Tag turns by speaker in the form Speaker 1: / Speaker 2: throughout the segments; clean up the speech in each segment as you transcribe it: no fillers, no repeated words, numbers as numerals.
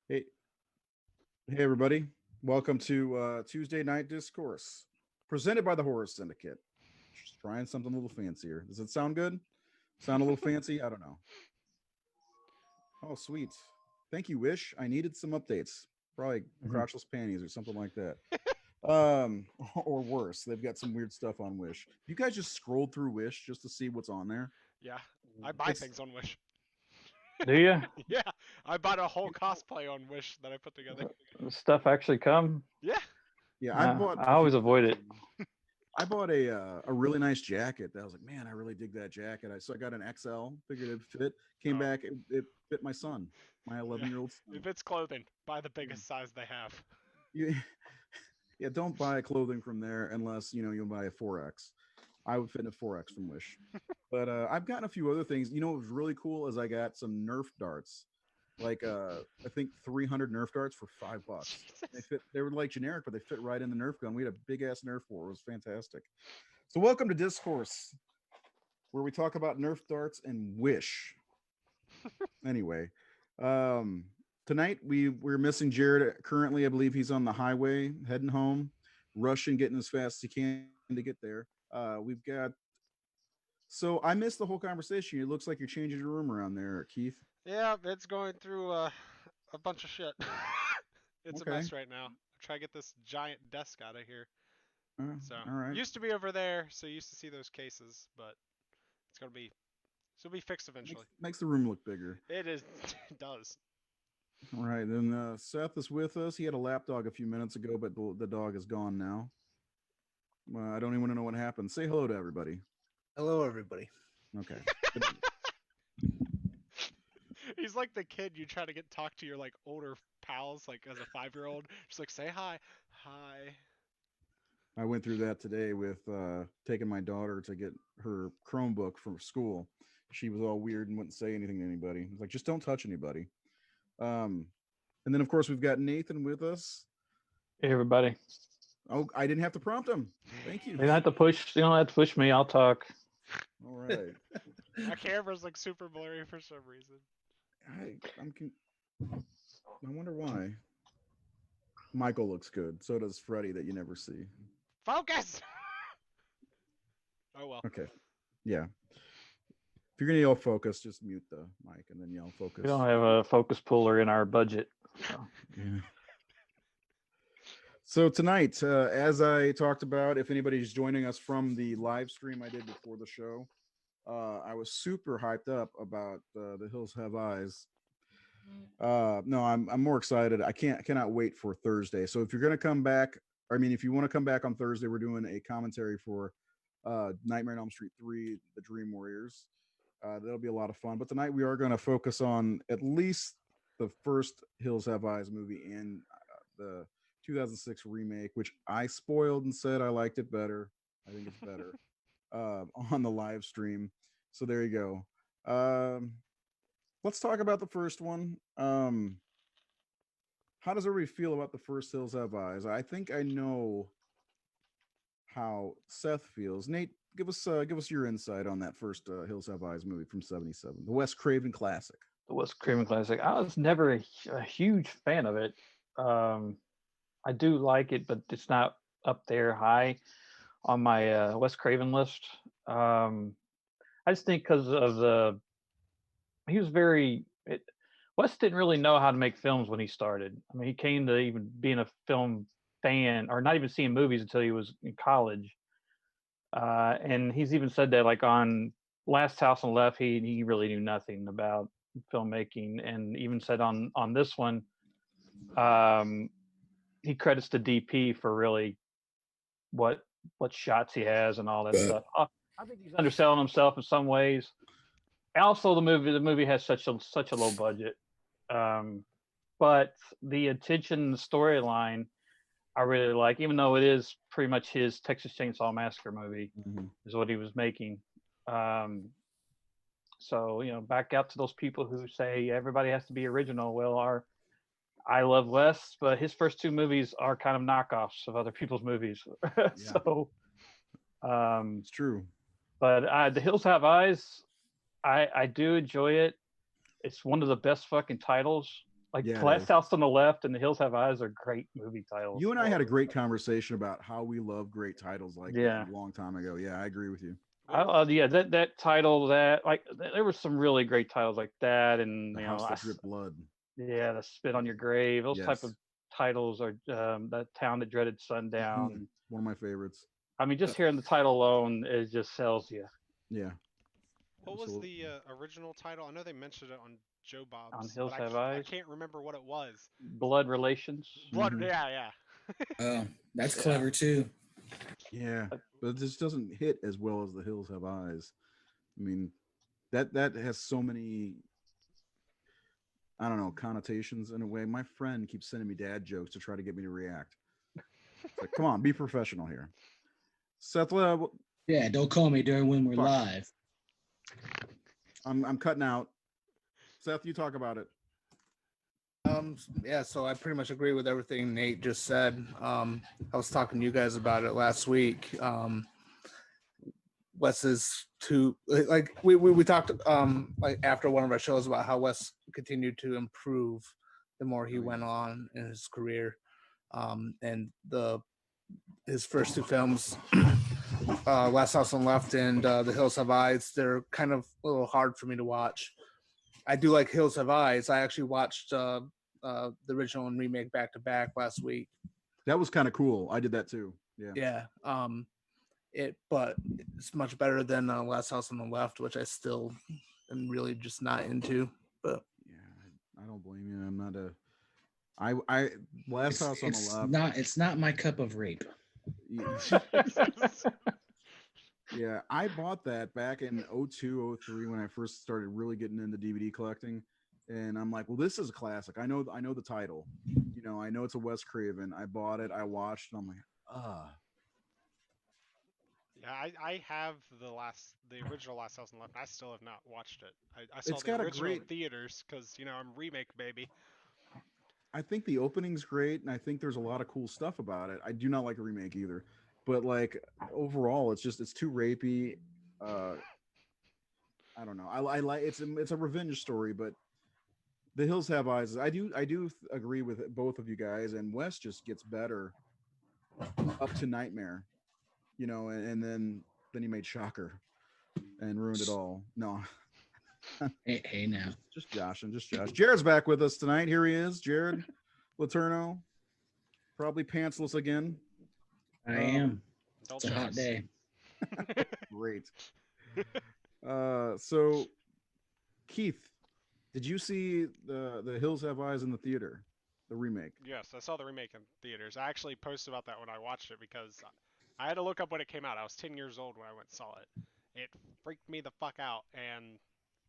Speaker 1: Hey, hey, everybody! Welcome to Tuesday Night Discourse, presented by the Horror Syndicate. Just trying something a little fancier. Does it sound good? Sound a little fancy? I don't know. Oh, sweet. Thank you, Wish. I needed some updates. Probably
Speaker 2: Mhm.
Speaker 1: crotchless panties or something like that. Or worse. They've got some weird stuff on Wish. You guys just scrolled through Wish just to see what's on there.
Speaker 3: Yeah, I buy
Speaker 1: It's
Speaker 3: things on Wish.
Speaker 2: Do you?
Speaker 3: Yeah, I bought a whole cosplay on Wish that I put together.
Speaker 2: Stuff actually come?
Speaker 3: Yeah,
Speaker 1: yeah. I
Speaker 2: No,
Speaker 1: bought
Speaker 2: I
Speaker 1: a few
Speaker 2: always avoid
Speaker 1: things.
Speaker 2: it.
Speaker 1: I bought a really nice jacket that I was like, man, I really dig that jacket. So I got an XL, figured it'd fit. Came
Speaker 3: oh,
Speaker 1: back, it fit my son, my
Speaker 3: yeah.
Speaker 1: 11-year-old
Speaker 3: If
Speaker 1: son.
Speaker 3: it's clothing, buy the
Speaker 1: Yeah.
Speaker 3: biggest size they have.
Speaker 1: You, yeah, don't buy clothing from there unless you'll buy a 4X. I would fit in a 4X from Wish. But I've gotten a few other things. What was really cool is I got some Nerf darts, like I think 300 Nerf darts for $5. They
Speaker 3: Jesus.
Speaker 1: fit. They were like generic, but they fit right in the Nerf gun. We had a big ass Nerf war. It was fantastic. So welcome to Discourse, where we talk about Nerf darts and Wish. Anyway, um, tonight we're missing Jared. Currently, I believe he's on the highway heading home, rushing, getting as fast as he can to get there. We've got. So I missed the whole conversation. It looks like you're changing your room around there, Keith.
Speaker 3: Yeah, it's going through a bunch of shit. It's a
Speaker 1: Okay.
Speaker 3: mess right now. I try to get this giant desk out of here. So
Speaker 1: All right.
Speaker 3: used to be over there, so used to see those cases, but it's gonna be fixed eventually.
Speaker 1: Makes the room look bigger.
Speaker 3: It is. It does.
Speaker 1: All right. Then Seth is with us. He had a lap dog a few minutes ago, but the dog is gone now. I don't even want to know what happened. Say hello to everybody.
Speaker 4: Hello, everybody.
Speaker 1: Okay.
Speaker 3: He's like the kid you try to get talk to your like older pals, like as a 5-year-old. Just like say hi, hi.
Speaker 1: I went through that today with taking my daughter to get her Chromebook from school. She was all weird and wouldn't say anything to anybody. I was like, just don't touch anybody. Um, and then, of course, we've got Nathan with us.
Speaker 2: Hey, everybody.
Speaker 1: Oh, I didn't have to prompt him. Thank you.
Speaker 2: You don't have to push. You don't have to push me. I'll talk.
Speaker 1: All right.
Speaker 3: My camera's like super blurry for some reason.
Speaker 1: I wonder why. Michael looks good. So does Freddie that you never see.
Speaker 3: Focus. Oh well.
Speaker 1: Okay. Yeah. If you're gonna yell focus, just mute the mic and then yell
Speaker 2: We don't
Speaker 1: focus.
Speaker 2: have a focus puller in our budget. So.
Speaker 1: Yeah. So tonight, as I talked about, if anybody's joining us from the live stream I did before the show, I was super hyped up about the Hills Have Eyes. No, I'm more excited. I cannot wait for Thursday. So if you're gonna come back, I mean, if you want to come back on Thursday, we're doing a commentary for Nightmare on Elm Street 3: The Dream Warriors. That'll be a lot of fun. But tonight we are going to focus on at least the first Hills Have Eyes movie and the 2006 remake, which I spoiled and said I liked it better. I think it's better on the live stream. So there you go. Let's talk about the first one. How does everybody feel about the first Hills Have Eyes? I think I know how Seth feels. Nate, give us your insight on that first Hills Have Eyes movie from '77, the Wes Craven classic.
Speaker 2: The Wes Craven classic. I was never a huge fan of it. Um, I do like it, but it's not up there high on my Wes Craven list. Um, I just think because of he was very. Wes didn't really know how to make films when he started. I mean, he came to even being a film fan, or not even seeing movies until he was in college. And he's even said that, like on Last House on the Left, he really knew nothing about filmmaking, and even said on this one, um, he credits the DP for really what what shots he has and all that stuff. I think he's underselling himself in some ways. Also, the movie has such a low budget, um, but the attention, the storyline, I really like. Even though it is pretty much his Texas Chainsaw Massacre movie,
Speaker 1: Mm-hmm.
Speaker 2: is what he was making. Um, so back out to those people who say everybody has to be original. Well, our I love Wes, but his first two movies are kind of knockoffs of other people's movies.
Speaker 1: Yeah,
Speaker 2: so, um,
Speaker 1: it's true.
Speaker 2: but The Hills Have Eyes. I do enjoy it. It's one of the best fucking titles. Like
Speaker 1: Yeah, it
Speaker 2: Glass
Speaker 1: is.
Speaker 2: House on the Left and The Hills Have Eyes are great movie titles.
Speaker 1: You and I had a great conversation about how we love great titles like that
Speaker 2: Yeah.
Speaker 1: a long time ago. Yeah, I agree with you.
Speaker 2: Yeah, that title, that like there were some really great titles like that, and
Speaker 1: The
Speaker 2: you know,
Speaker 1: House That Dripped Blood.
Speaker 2: yeah, The Spit on Your Grave. Those type
Speaker 1: Yes.
Speaker 2: of titles are That Town That Dreaded Sundown.
Speaker 1: One of my favorites.
Speaker 2: I mean, just hearing the title alone, it just sells you.
Speaker 1: Yeah.
Speaker 3: What was
Speaker 1: Absolutely.
Speaker 3: the original title? I know they mentioned it on Joe
Speaker 2: On
Speaker 3: Bob's,
Speaker 2: Hills
Speaker 3: but
Speaker 2: Have
Speaker 3: I
Speaker 2: Eyes,
Speaker 3: can't remember what it was.
Speaker 2: Blood Relations.
Speaker 3: Blood,
Speaker 1: Mhm.
Speaker 3: yeah.
Speaker 4: Oh, that's
Speaker 2: Yeah.
Speaker 4: clever too.
Speaker 1: Yeah, but this doesn't hit as well as The Hills Have Eyes. I mean, that has so many, I don't know, connotations in a way. My friend keeps sending me dad jokes to try to get me to react. It's like, come on, be professional here. Seth,
Speaker 4: Yeah, don't call me during when we're
Speaker 1: Fuck.
Speaker 4: live.
Speaker 1: I'm cutting out. Seth, you talk about it.
Speaker 5: Yeah, so I pretty much agree with everything Nate just said. I was talking to you guys about it last week. Wes's two, like we talked like after one of our shows about how Wes continued to improve the more he went on in his career. And his first two films, Last House on the Left and The Hills Have Eyes, they're kind of a little hard for me to watch. I do like Hills Have Eyes. I actually watched the original and remake back to back last week.
Speaker 1: That was kind of cool. I did that too. Yeah.
Speaker 5: Yeah. But it's much better than Last House on the Left, which I still am really just not into. But
Speaker 1: yeah, I don't blame you. I'm not a. I Last House on the Left.
Speaker 4: It's not my cup of rape.
Speaker 1: Yeah, I bought that back in 02, 03 when I first started really getting into DVD collecting. And I'm like, well, this is a classic. I know the title. You know, I know it's a Wes Craven. I bought it, I watched, and I'm like,
Speaker 3: Yeah, I have the original Last House on the Left. I still have not watched it. I saw
Speaker 1: It's
Speaker 3: the
Speaker 1: got a
Speaker 3: original in
Speaker 1: great-
Speaker 3: theaters because I'm remake baby.
Speaker 1: I think the opening's great, and I think there's a lot of cool stuff about it. I do not like the remake either, but like overall, it's too rapey. I don't know. I like it's a revenge story, but The Hills Have Eyes. I do agree with both of you guys, and Wes just gets better up to Nightmare, you know, and then he made Shocker and ruined it all. No,
Speaker 4: Hey now.
Speaker 1: just Josh. Jared's back with us tonight. Here he is, Jared Laterno, probably pantsless again.
Speaker 4: I am.
Speaker 3: Don't
Speaker 4: It's a hot
Speaker 3: us.
Speaker 4: day.
Speaker 1: Great. So Keith, did you see the Hills Have Eyes in the theater, the remake?
Speaker 3: Yes, I saw the remake in theaters. I actually posted about that when I watched it because I had to look up when it came out. I was 10 years old when I went and saw it. It freaked me the fuck out, and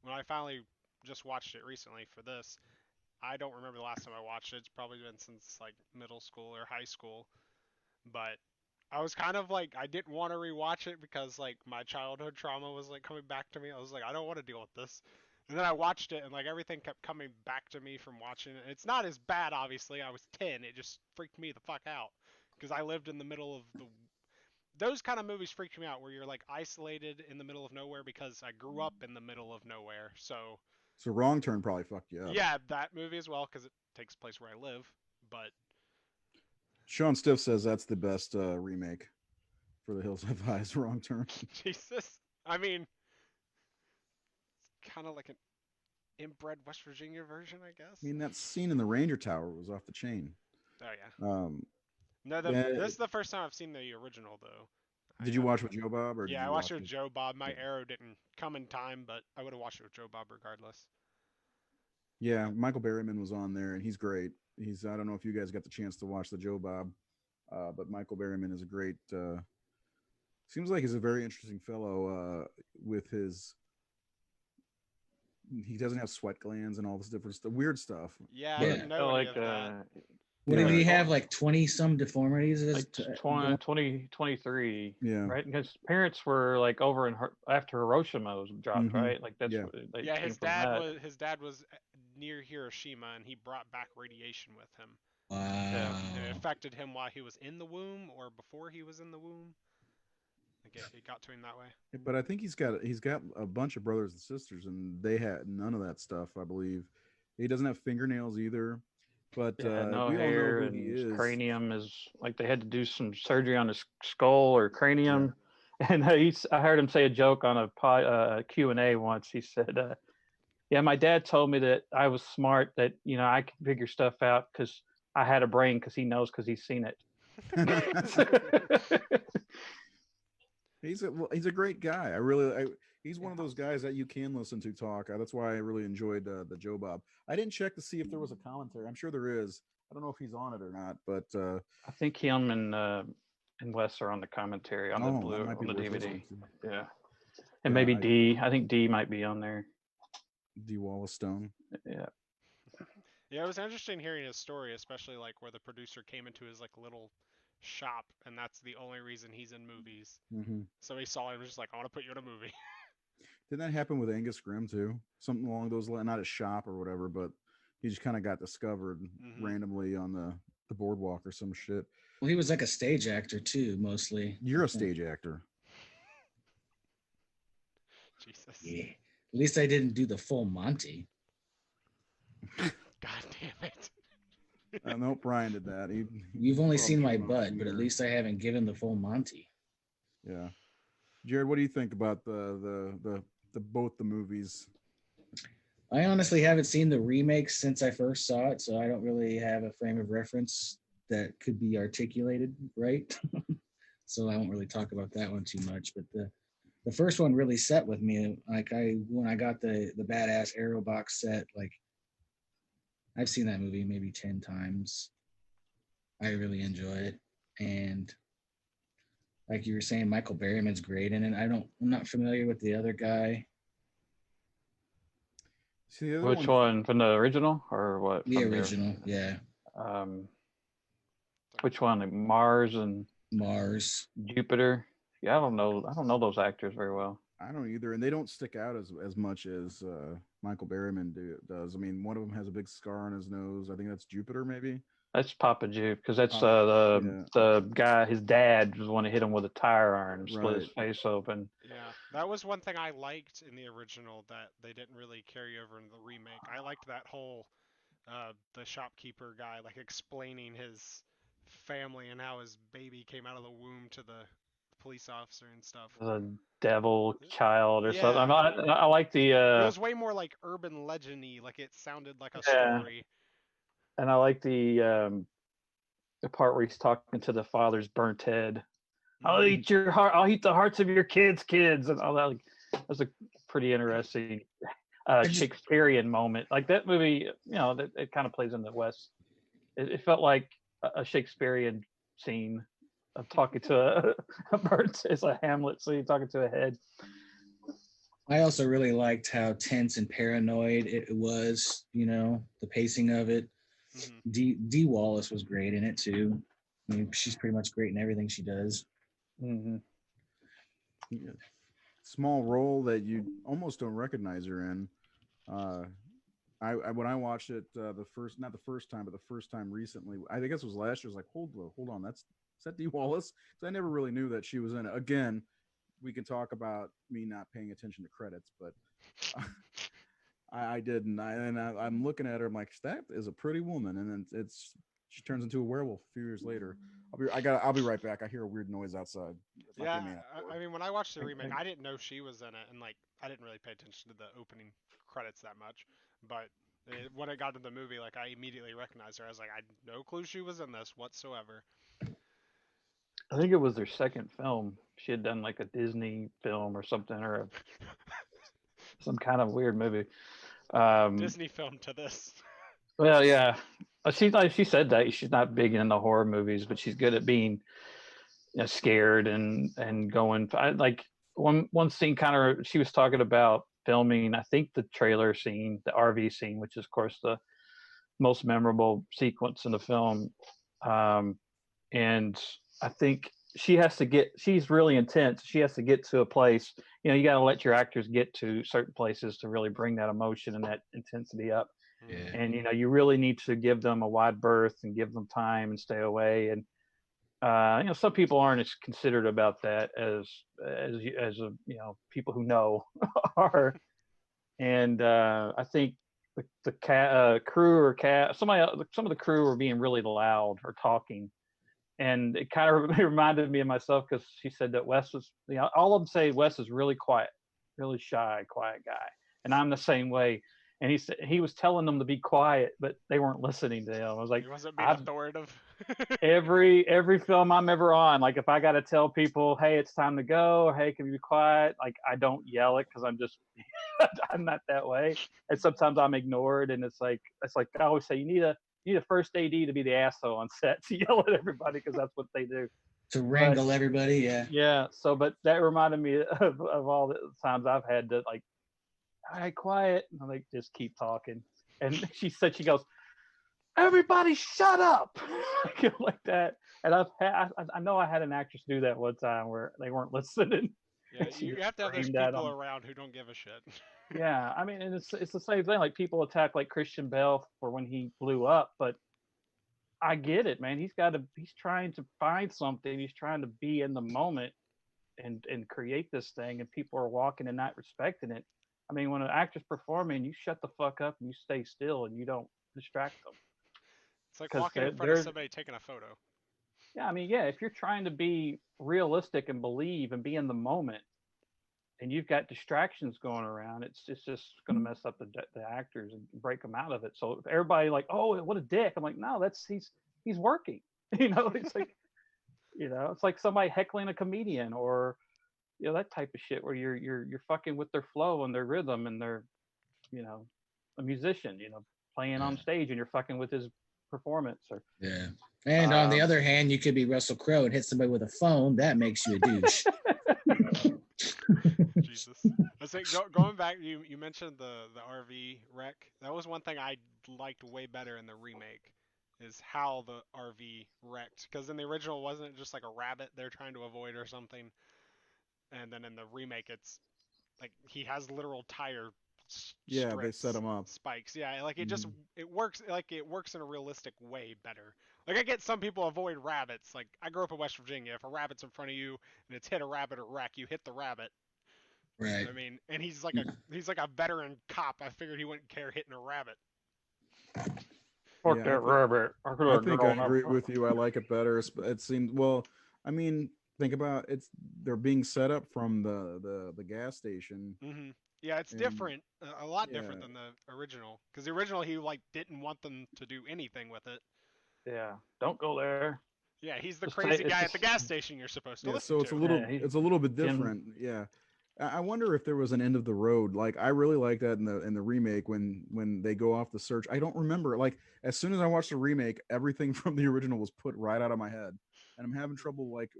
Speaker 3: when I finally just watched it recently for this, I don't remember the last time I watched it. It's probably been since like middle school or high school, but I was kind of like I didn't want to rewatch it because like my childhood trauma was like coming back to me. I was like I don't want to deal with this. And then I watched it and like everything kept coming back to me from watching it. It's not as bad obviously. I was 10. It just freaked me the fuck out because I lived in the middle of those kind of movies freaked me out where you're like isolated in the middle of nowhere because I grew up in the middle of nowhere. So
Speaker 1: Wrong Turn probably fucked you up.
Speaker 3: yeah, that movie as well because it takes place where I live. But
Speaker 1: Sean Stiff says that's the best remake for The Hills Have Eyes. Wrong Turn.
Speaker 3: Jesus, I mean, it's kind of like an inbred West Virginia version, I guess.
Speaker 1: I mean, that scene in the Ranger Tower was off the chain.
Speaker 3: Oh yeah. No, this is the first time I've seen the original though.
Speaker 1: Did you watch with Joe Bob or?
Speaker 3: Yeah,
Speaker 1: did you
Speaker 3: I watched
Speaker 1: watch
Speaker 3: it with Joe Bob. My arrow didn't come in time, but I would have watched it with Joe Bob regardless.
Speaker 1: Yeah, Michael Berryman was on there, and he's great. I don't know if you guys got the chance to watch the Joe Bob, but Michael Berryman is a great. Seems like he's a very interesting fellow. With his, he doesn't have sweat glands and all this different stuff, weird stuff.
Speaker 3: Yeah,
Speaker 4: Yeah.
Speaker 3: I didn't know any
Speaker 2: Like
Speaker 3: of that.
Speaker 4: What
Speaker 1: Yeah.
Speaker 4: did he have? Like 20 some deformities?
Speaker 2: like 20, 23,
Speaker 1: Yeah.
Speaker 2: right? Because parents were like over in after Hiroshima was dropped,
Speaker 1: Mhm.
Speaker 2: right? Like that's
Speaker 1: Yeah.
Speaker 2: what they
Speaker 3: Yeah,
Speaker 2: came
Speaker 3: his
Speaker 2: from
Speaker 3: dad
Speaker 2: that.
Speaker 3: was near Hiroshima, and he brought back radiation with him.
Speaker 4: Wow.
Speaker 3: And it affected him while he was in the womb or before he was in the womb. Like it got to him that way.
Speaker 1: But I think he's got a bunch of brothers and sisters, and they had none of that stuff, I believe. He doesn't have fingernails either. But
Speaker 2: Yeah, no
Speaker 1: we all know
Speaker 2: hair,
Speaker 1: who
Speaker 2: and
Speaker 1: he
Speaker 2: his
Speaker 1: is.
Speaker 2: cranium is like they had to do some surgery on his skull or cranium.
Speaker 1: Yeah.
Speaker 2: And I heard him say a joke on a Q&A once. He said, "Yeah, my dad told me that I was smart, that I could figure stuff out because I had a brain because he knows because he's seen it."
Speaker 1: He's a great guy. He's one of those guys that you can listen to talk. That's why I really enjoyed the Joe Bob. I didn't check to see if there was a commentary. I'm sure there is. I don't know if he's on it or not, but
Speaker 2: I think him and Wes are on the commentary on the
Speaker 1: that
Speaker 2: blue
Speaker 1: might be
Speaker 2: on the
Speaker 1: worth listening
Speaker 2: DVD.
Speaker 1: to.
Speaker 2: Yeah, and
Speaker 1: Yeah,
Speaker 2: maybe D. I think D might be on there.
Speaker 1: D. Wallace Stone.
Speaker 2: Yeah.
Speaker 3: Yeah, it was interesting hearing his story, especially like where the producer came into his like little shop, and that's the only reason he's in movies.
Speaker 1: Mm-hmm.
Speaker 3: So he saw him and was just like, "I want to put you in a movie."
Speaker 1: Didn't that happen with Angus Grimm too? Something along those lines, not a shop or whatever, but he just kind of got discovered randomly on the boardwalk or some shit.
Speaker 4: Well, he was like a stage actor too, mostly.
Speaker 1: You're a stage actor.
Speaker 3: Jesus.
Speaker 4: Yeah. At least I didn't do the full Monty.
Speaker 3: God damn it.
Speaker 1: Nope, Brian did that.
Speaker 4: You've only seen my
Speaker 1: Trump
Speaker 4: butt, but
Speaker 1: here.
Speaker 4: at least I haven't given the full Monty.
Speaker 1: Yeah, Jared, what do you think about the both the movies?
Speaker 4: I honestly haven't seen the remake since I first saw it, so I don't really have a frame of reference that could be articulated right. So I won't really talk about that one too much. But the first one really set with me. Like when I got the badass Arrow box set, like I've seen that movie maybe 10 times. I really enjoy it. And like you were saying, Michael Berryman's great in it. I'm not familiar with the other guy.
Speaker 1: See, the other
Speaker 2: Which one from the original or what?
Speaker 4: The
Speaker 2: from
Speaker 4: original, yeah.
Speaker 2: Which one? Like Mars and
Speaker 4: Mars.
Speaker 2: Jupiter. Yeah, I don't know. I don't know those actors very well.
Speaker 1: I don't either, and they don't stick out as much as Michael Berryman does. I mean, one of them has a big scar on his nose. I think that's Jupiter, maybe.
Speaker 2: That's Papa Jupe because that's
Speaker 1: Yeah.
Speaker 2: the guy. His dad was the one to hit him with a tire iron and split his
Speaker 1: Right.
Speaker 2: face open.
Speaker 3: Yeah, that was one thing I liked in the original that they didn't really carry over in the remake. I liked that whole the shopkeeper guy like explaining his family and how his baby came out of the womb to the police officer and stuff.
Speaker 2: The devil child or
Speaker 3: Yeah.
Speaker 2: something. I like the
Speaker 3: It was way more like urban legend-y, like it sounded like a story.
Speaker 2: And I like the part where he's talking to the father's burnt head. I'll eat your heart. I'll eat the hearts of your kids, and all that. Like, that's a pretty interesting Shakespearean moment. Like that movie, that it kind of plays in the West. It felt like a Shakespearean scene of talking to a bird. It's a Hamlet scene talking to a head.
Speaker 4: I also really liked how tense and paranoid it was. The pacing of it. D. Wallace was great in it too. I mean, she's pretty much great in everything she does.
Speaker 2: Mm-hmm.
Speaker 1: Yeah. Small role that you almost don't recognize her in. I when I watched it not the first time, but the first time recently, I think it was last year. I was like, hold on, is that D. Wallace? Because I never really knew that she was in it. Again, we can talk about me not paying attention to credits, but I didn't. I'm looking at her. I'm like, that is a pretty woman, and then she turns into a werewolf a few years later. I'll be right back. I hear a weird noise outside.
Speaker 3: Yeah, I mean, when I watched the remake, I didn't know she was in it, and like, I didn't really pay attention to the opening credits that much. But when it got to the movie, like, I immediately recognized her. I was like, I had no clue she was in this whatsoever.
Speaker 2: I think it was their second film. She had done like a Disney film or something, or some kind of weird movie.
Speaker 3: Disney film to this.
Speaker 2: Well, yeah. She said that she's not big into horror movies, but she's good at being scared and going. Like one scene, kind of, she was talking about filming. I think the trailer scene, the RV scene, which is of course the most memorable sequence in the film. And I think she's really intense. She has to get to a place. You got to let your actors get to certain places to really bring that emotion and that intensity up.
Speaker 4: Yeah.
Speaker 2: And you really need to give them a wide berth and give them time and stay away. And some people aren't as considerate about that as people who know are. And I think crew or some of the crew were being really loud or talking, and it kind of reminded me of myself because she said that Wes was, all of them say Wes is really quiet, really shy, quiet guy, and I'm the same way. And he said he was telling them to be quiet, but they weren't listening to him. I was like,
Speaker 3: He wasn't being authoritative.
Speaker 2: every film I'm ever on, like if I got to tell people, hey, it's time to go, or hey, can you be quiet? Like I don't yell it because I'm just I'm not that way. And sometimes I'm ignored, and it's like I always say, you need a first AD to be the asshole on set to yell at everybody because that's what they do.
Speaker 4: To wrangle everybody, yeah.
Speaker 2: Yeah. So, but that reminded me of all the times I've had to like, all right, quiet. And I'm like, just keep talking. And she goes, everybody shut up. Like that. And I know I had an actress do that one time where they weren't listening.
Speaker 3: Yeah, you have to have those people around who don't give a shit.
Speaker 2: Yeah, I mean, and it's the same thing. Like people attack like Christian Bale for when he blew up, but I get it, man. He's trying to find something. He's trying to be in the moment and create this thing, and people are walking and not respecting it. I mean, when an actor's performing, you shut the fuck up and you stay still and you don't distract them.
Speaker 3: It's like walking in front of somebody taking a photo.
Speaker 2: Yeah, I mean, yeah, if you're trying to be realistic and believe and be in the moment, and you've got distractions going around, it's just going to mess up the actors and break them out of it. So if everybody like, oh, what a dick, I'm like, no, he's working. It's like, it's like somebody heckling a comedian or that type of shit where you're fucking with their flow and their rhythm and their a musician playing on stage and you're fucking with his performance or
Speaker 4: and on the other hand, you could be Russell Crowe and hit somebody with a phone. That makes you a douche.
Speaker 3: Jesus. I was saying, going back, you mentioned the RV wreck. That was one thing I liked way better in the remake, is how the RV wrecked. Because in the original, wasn't it just like a rabbit they're trying to avoid or something? And then in the remake, it's like he has literal tire
Speaker 1: strips, they set him up.
Speaker 3: Spikes. Yeah, like it just it works in a realistic way better. Like I get some people avoid rabbits. Like I grew up in West Virginia. If a rabbit's in front of you and it's hit a rabbit or wreck, you hit the rabbit.
Speaker 4: Right.
Speaker 3: I mean, and he's like a veteran cop. I figured he wouldn't care hitting a rabbit.
Speaker 2: Fuck that rabbit.
Speaker 1: I think I agree with you. I like it better. It seems, well, I mean, think about they're being set up from the gas station.
Speaker 3: Mm-hmm. Yeah, it's different, a lot different than the original. Because the original, he like didn't want them to do anything with it.
Speaker 2: Yeah, don't go there.
Speaker 3: Yeah, he's the crazy guy at the gas station you're supposed to listen
Speaker 1: to. So it's a little bit different. Yeah. I wonder if there was an end of the road. Like I really like that in the remake when they go off the search. I don't remember. Like as soon as I watched the remake, everything from the original was put right out of my head, and I'm having trouble like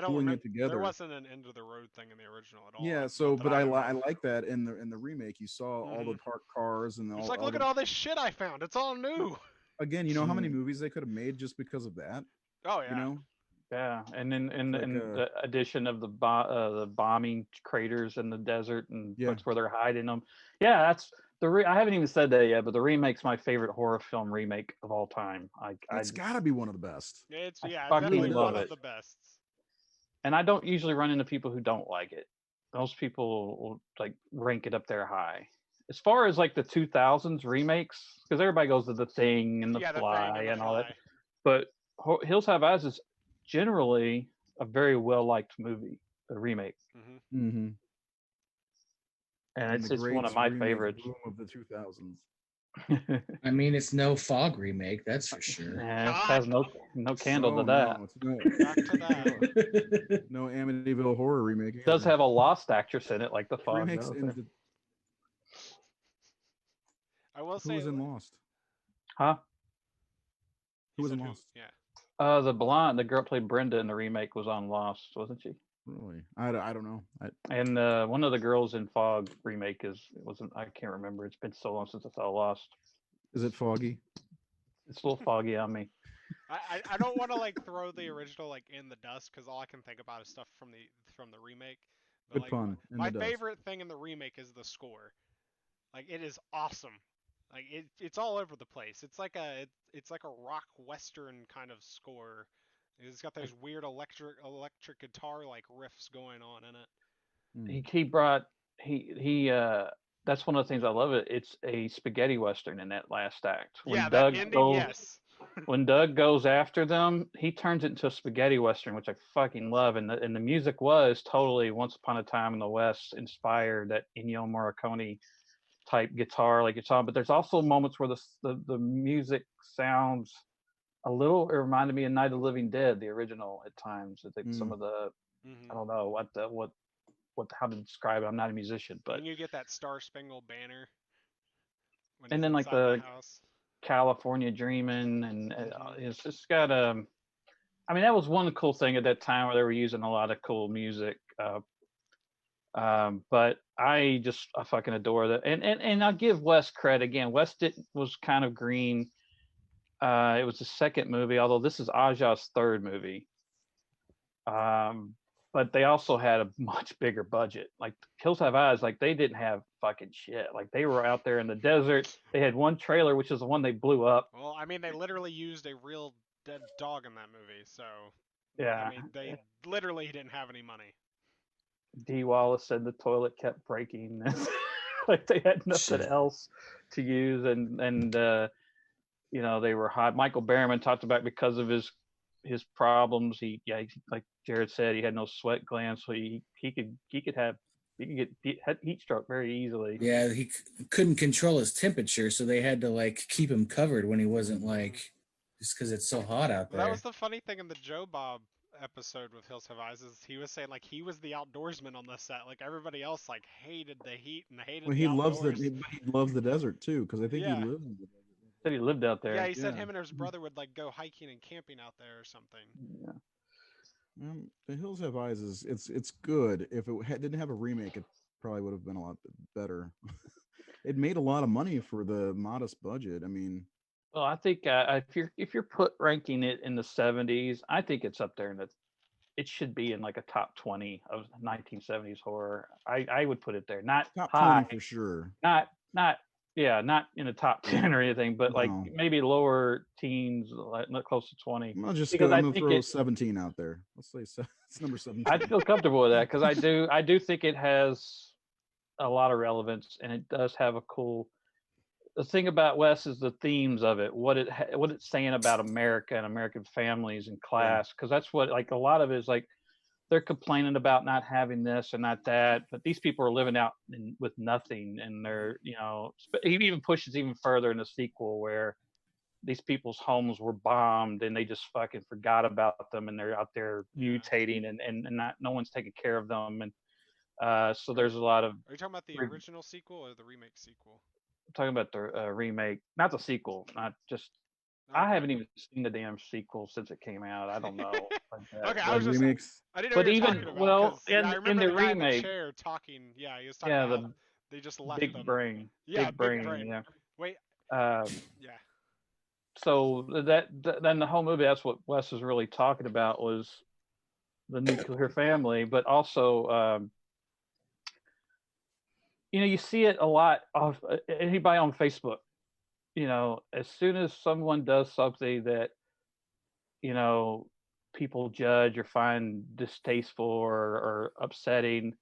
Speaker 1: pulling it together.
Speaker 3: There wasn't an end of the road thing in the original at all.
Speaker 1: Yeah. So, but I like that in the remake. You saw all the parked cars and
Speaker 3: it's like, look at all this shit I found. It's all new.
Speaker 1: Again, you know how many movies they could have made just because of that?
Speaker 3: Oh yeah.
Speaker 2: Yeah, and then the addition of the bombing craters in the desert and that's where they're hiding them. Yeah, that's I haven't even said that yet, but the remake's my favorite horror film remake of all time.
Speaker 1: It's got to be one of the best.
Speaker 3: It's definitely one of the best.
Speaker 2: And I don't usually run into people who don't like it. Most people will like rank it up there high. As far as like the 2000s remakes, because everybody goes to The Thing and The Fly and all that, but Hills Have Eyes is generally a very well-liked movie, the remake.
Speaker 1: Mm-hmm.
Speaker 2: And it's one of my favorites.
Speaker 1: Of the 2000s.
Speaker 4: I mean, it's no Fog remake, that's for sure.
Speaker 2: Yeah, it has no candle to that.
Speaker 3: Back to that.
Speaker 1: No Amityville horror remake.
Speaker 2: It does have a lost actress in it, like the Fog.
Speaker 3: I will say.
Speaker 1: Who was in Lost?
Speaker 2: Huh?
Speaker 3: Who was in Lost? Yeah.
Speaker 2: The girl played Brenda in the remake was on Lost, wasn't she?
Speaker 1: Really? I don't know.
Speaker 2: And one of the girls in Fog remake I can't remember. It's been so long since I saw Lost.
Speaker 1: Is it foggy?
Speaker 2: It's a little foggy on me.
Speaker 3: I don't want to like throw the original like in the dust because all I can think about is stuff from the remake. But,
Speaker 1: Good pun.
Speaker 3: My favorite thing in the remake is the score. Like it is awesome. Like it's all over the place. It's like a rock western kind of score. It's got those weird electric guitar like riffs going on in it.
Speaker 2: He that's one of the things I love. It's a spaghetti western in that last act.
Speaker 3: Yeah, that ending, yes.
Speaker 2: When Doug goes after them, he turns it into a spaghetti western, which I fucking love. And the music was totally Once Upon a Time in the West inspired, that Ennio Morricone type guitar like it's on. But there's also moments where the music sounds a little. It reminded me of Night of the Living Dead, the original at times. I think some of the I don't know what how to describe it. I'm not a musician, but
Speaker 3: and you get that Star Spangled Banner.
Speaker 2: And then like the California Dreaming, and it's just got I mean, that was one cool thing at that time where they were using a lot of cool music. But I fucking adore that. And I'll give Wes credit again. Wes was kind of green. It was the second movie, although this is Aja's third movie. But they also had a much bigger budget. Like Hills Have Eyes, like they didn't have fucking shit. Like they were out there in the desert. They had one trailer, which is the one they blew up.
Speaker 3: Well, I mean, they literally used a real dead dog in that movie, so
Speaker 2: yeah,
Speaker 3: I mean, they literally didn't have any money.
Speaker 2: D. Wallace said the toilet kept breaking. Like they had nothing else to use, and you know, they were hot. Michael Berryman talked about because of his problems. He like Jared said, he had no sweat glands, so he could get heat stroke very easily.
Speaker 4: Yeah, he couldn't control his temperature, so they had to like keep him covered when he wasn't like, just because it's so hot out there.
Speaker 3: That was the funny thing in the Joe Bob episode with Hills Have Eyes, is he was saying like he was the outdoorsman on the set, like everybody else like hated the heat and hated the outdoors.
Speaker 1: He loves the desert too, because I think he lived in the desert.
Speaker 2: Said he lived out there.
Speaker 3: Yeah, he said him and his brother would like go hiking and camping out there or something.
Speaker 2: Yeah.
Speaker 1: The Hills Have Eyes it's good. If it didn't have a remake, it probably would have been a lot better. It made a lot of money for the modest budget. I mean,
Speaker 2: well, I think if you're ranking it in the 70s, I think it's up there in it should be in like a top 20 of 1970s horror. I would put it there, not
Speaker 1: top
Speaker 2: high
Speaker 1: 20 for sure.
Speaker 2: Not not in the top 10 or anything, but like maybe lower teens, like not close to 20.
Speaker 1: I'm gonna throw 17 out there. Let's say it's number 17.
Speaker 2: I'd feel comfortable with that because I do think it has a lot of relevance, and it does have a cool. The thing about Wes is the themes of it, what it's saying about America and American families and class, because that's what, like, a lot of it is like they're complaining about not having this and not that, but these people are living out with nothing, and they're, you know, he even pushes even further in the sequel where these people's homes were bombed and they just fucking forgot about them, and they're out there mutating and not, no one's taking care of them, and so there's a lot of.
Speaker 3: Are you talking about the original sequel or the remake sequel?
Speaker 2: I'm talking about the remake, not the sequel, not just. Okay. I haven't even seen the damn sequel since it came out. I don't know.
Speaker 3: Okay, I was just.
Speaker 1: Remakes.
Speaker 3: I didn't know what you were talking about.
Speaker 2: Well,
Speaker 3: I remember
Speaker 2: in the
Speaker 3: guy
Speaker 2: remake,
Speaker 3: in the chair talking. Yeah, he was talking about they just left
Speaker 2: big
Speaker 3: them.
Speaker 2: brain.
Speaker 3: Yeah,
Speaker 2: big brain. Yeah.
Speaker 3: Wait.
Speaker 2: Yeah. So then the whole movie, that's what Wes was really talking about, was the nuclear family, but also. You know, you see it a lot of anybody on Facebook. You know, as soon as someone does something that, you know, people judge or find distasteful or upsetting,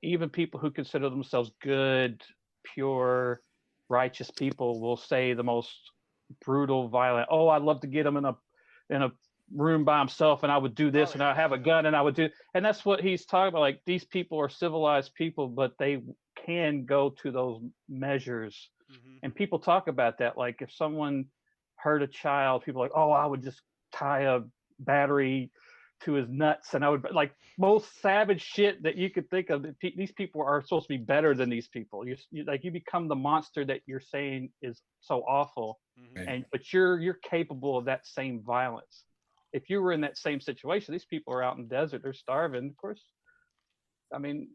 Speaker 2: even people who consider themselves good, pure, righteous people will say the most brutal, violent. Oh, I'd love to get him in a room by himself, and I would do this, and I have a gun, and I would do. And that's what he's talking about. Like, these people are civilized people, but they can go to those measures. And people talk about that. Like, if someone hurt a child, people are like, oh, I would just tie a battery to his nuts, and I would, like, most savage shit that you could think of. These people are supposed to be better than these people. You become the monster that you're saying is so awful, but you're capable of that same violence. If you were in that same situation, these people are out in the desert, they're starving. Of course, I mean,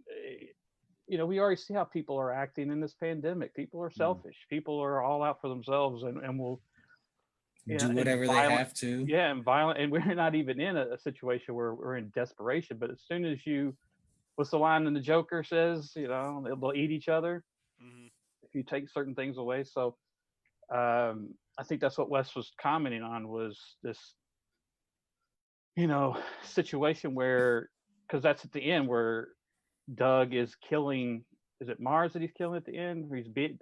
Speaker 2: you know, we already see how people are acting in this pandemic. People are selfish. People are all out for themselves, and will
Speaker 4: do whatever they have to.
Speaker 2: Yeah, and violent. And we're not even in a situation where we're in desperation. But as soon as what's the line in the Joker says? You know, they'll eat each other if you take certain things away. So I think that's what Wes was commenting on, was this, you know, situation where, because that's at the end where Doug is killing is it Mars that he's killing at the end, where he's beating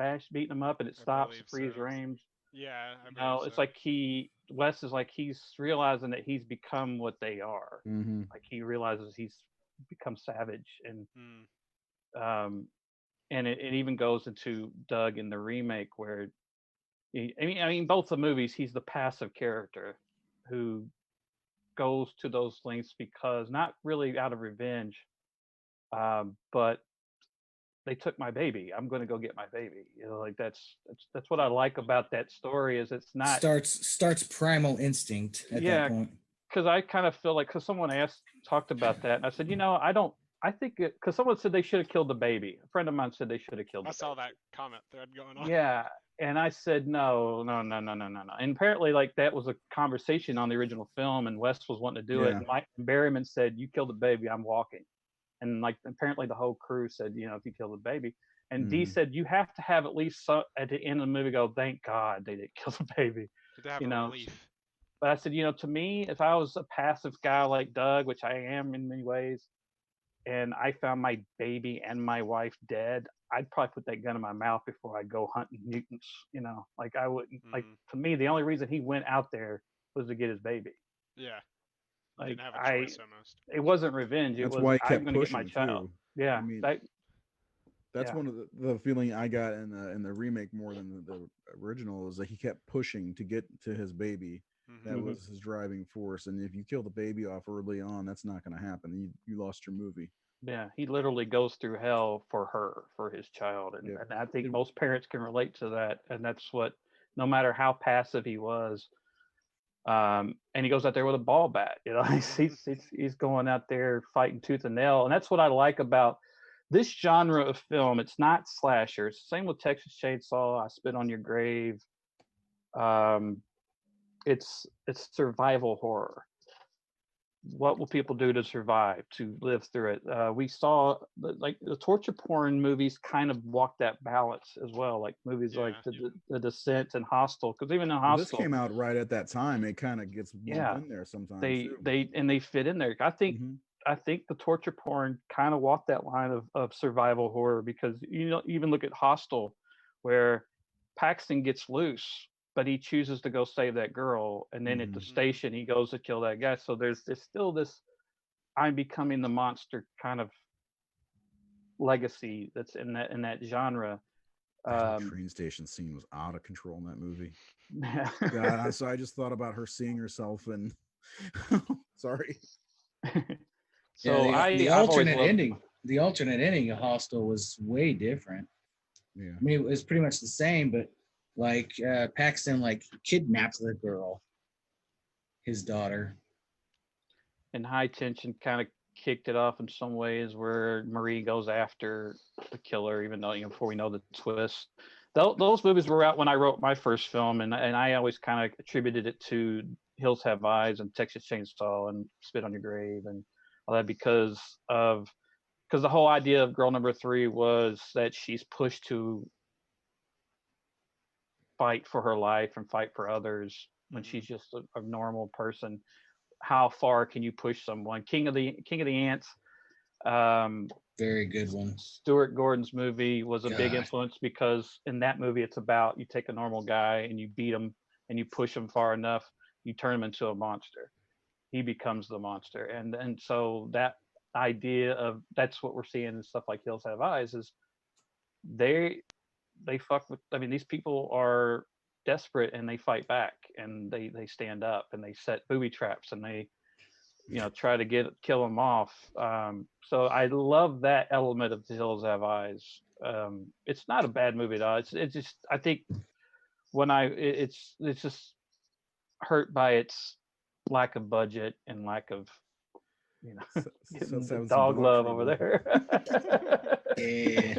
Speaker 2: him up, and it
Speaker 3: I
Speaker 2: stops,
Speaker 3: believe
Speaker 2: freeze
Speaker 3: so.
Speaker 2: frames.
Speaker 3: Yeah, I
Speaker 2: You
Speaker 3: believe
Speaker 2: know,
Speaker 3: so.
Speaker 2: it's like Wes is like he's realizing that he's become what they are.
Speaker 1: Mm-hmm.
Speaker 2: Like he realizes he's become savage, and
Speaker 3: Hmm.
Speaker 2: it even goes into Doug in the remake where I mean both the movies he's the passive character who goes to those lengths because not really out of revenge, but they took my baby. I'm going to go get my baby. You know, like that's what I like about that story is it's not
Speaker 4: Starts primal instinct at that
Speaker 2: yeah
Speaker 4: point.
Speaker 2: because I kind of feel like because someone talked about that and I said I don't I think because someone said they should have killed the baby. A friend of mine said they should have killed
Speaker 3: I
Speaker 2: the
Speaker 3: saw
Speaker 2: baby.
Speaker 3: that comment thread going on.
Speaker 2: Yeah. And I said, no. And apparently, like, that was a conversation on the original film, and Wes was wanting to do it.
Speaker 1: Yeah.
Speaker 2: And Mike Berryman said, you killed the baby, I'm walking. And, like, apparently the whole crew said, if you kill the baby. And D
Speaker 1: Mhm.
Speaker 2: said, you have to have at least at the end of the movie go, thank God they didn't kill the baby.
Speaker 3: To have
Speaker 2: You
Speaker 3: a
Speaker 2: know,
Speaker 3: relief.
Speaker 2: But I said, to me, if I was a passive guy like Doug, which I am in many ways, and I found my baby and my wife dead, I'd probably put that gun in my mouth before I go hunting mutants. Like I wouldn't. Like to me, the only reason he went out there was to get his baby.
Speaker 3: Yeah.
Speaker 2: Like
Speaker 3: Didn't have a choice almost.
Speaker 2: it wasn't revenge. It
Speaker 1: That's
Speaker 2: was
Speaker 1: why he
Speaker 2: I'm
Speaker 1: kept
Speaker 2: going to get my
Speaker 1: pushing
Speaker 2: child.
Speaker 1: too.
Speaker 2: Yeah,
Speaker 1: I mean,
Speaker 2: that,
Speaker 1: that's
Speaker 2: yeah.
Speaker 1: one of the feeling I got in the remake more than the original is that he kept pushing to get to his baby. That
Speaker 3: Mhm.
Speaker 1: was his driving force. And if you kill the baby off early on, that's not going to happen. You lost your movie.
Speaker 2: Yeah, he literally goes through hell for her, for his child, and,
Speaker 1: Yep.
Speaker 2: and I think
Speaker 1: It-
Speaker 2: most parents can relate to that. And that's what, no matter how passive he was, and he goes out there with a ball bat. He's going out there fighting tooth and nail, and that's what I like about this genre of film. It's not slashers. Same with Texas Chainsaw, I Spit on Your Grave. Um, it's survival horror. What will people do to survive, to live through it? We saw like the torture porn movies kind of walk that balance as well, like movies like the Descent and Hostel, because even in
Speaker 1: Well, this
Speaker 2: Hostel,
Speaker 1: came out right at that time. It kind of gets lumped
Speaker 2: yeah,
Speaker 1: in there sometimes
Speaker 2: they
Speaker 1: too.
Speaker 2: they fit in there.
Speaker 1: Mhm.
Speaker 2: I think the torture porn kind of walked that line of survival horror because even look at Hostel, where Paxton gets loose, but he chooses to go save that girl, and then at the
Speaker 1: Mhm.
Speaker 2: station he goes to kill that guy. So there's still this I'm becoming the monster kind of legacy that's in that genre.
Speaker 1: That whole train station scene was out of control in that movie.
Speaker 2: Yeah.
Speaker 1: God, so I just thought about her seeing herself and sorry.
Speaker 2: So
Speaker 4: yeah, the
Speaker 2: I've always
Speaker 4: alternate
Speaker 2: loved,
Speaker 4: ending. The alternate ending of Hostel was way different.
Speaker 1: Yeah.
Speaker 4: I mean, it was pretty much the same, but like Paxton like kidnapped the girl, his daughter.
Speaker 2: and High Tension kind of kicked it off in some ways where Marie goes after the killer, even though before we know the twist. Those movies were out when I wrote my first film, and I always kind of attributed it to Hills Have Eyes and Texas Chainsaw and Spit on Your Grave and all that because the whole idea of Girl Number 3 was that she's pushed to fight for her life and fight for others when she's just a normal person. How far can you push someone? King of the Ants.
Speaker 4: Very good one.
Speaker 2: Stuart Gordon's movie was a big
Speaker 4: God.
Speaker 2: influence because in that movie it's about you take a normal guy and you beat him and you push him far enough, you turn him into a monster. He becomes the monster, and so that idea of that's what we're seeing in stuff like Hills Have Eyes is they fuck with. I mean, these people are desperate and they fight back and they stand up and they set booby traps and they try to kill them off. So I love that element of The Hills Have Eyes. It's not a bad movie at all. It's just I think it's just hurt by its lack of budget and lack of getting the dog love over there.
Speaker 4: Yeah.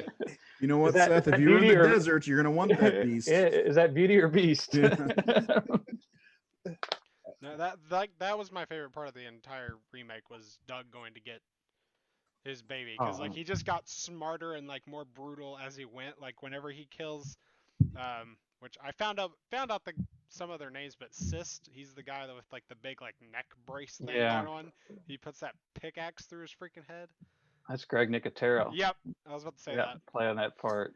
Speaker 1: You know what,
Speaker 2: Is that-
Speaker 1: Seth?
Speaker 2: is that
Speaker 1: If you're in
Speaker 2: Beauty
Speaker 1: the
Speaker 2: or-
Speaker 1: desert, you're gonna want that beast.
Speaker 2: Is that Beauty or Beast?
Speaker 1: Yeah.
Speaker 3: No, that was my favorite part of the entire remake was Doug going to get his baby because like he just got smarter and like more brutal as he went. Like whenever he kills, which I found out some of their names, but Cyst, he's the guy with like the big like neck brace thing
Speaker 2: Yeah.
Speaker 3: going on. He puts that pickaxe through his freaking head.
Speaker 2: That's Greg Nicotero.
Speaker 3: Yep, I was about to say that.
Speaker 2: Playing that part.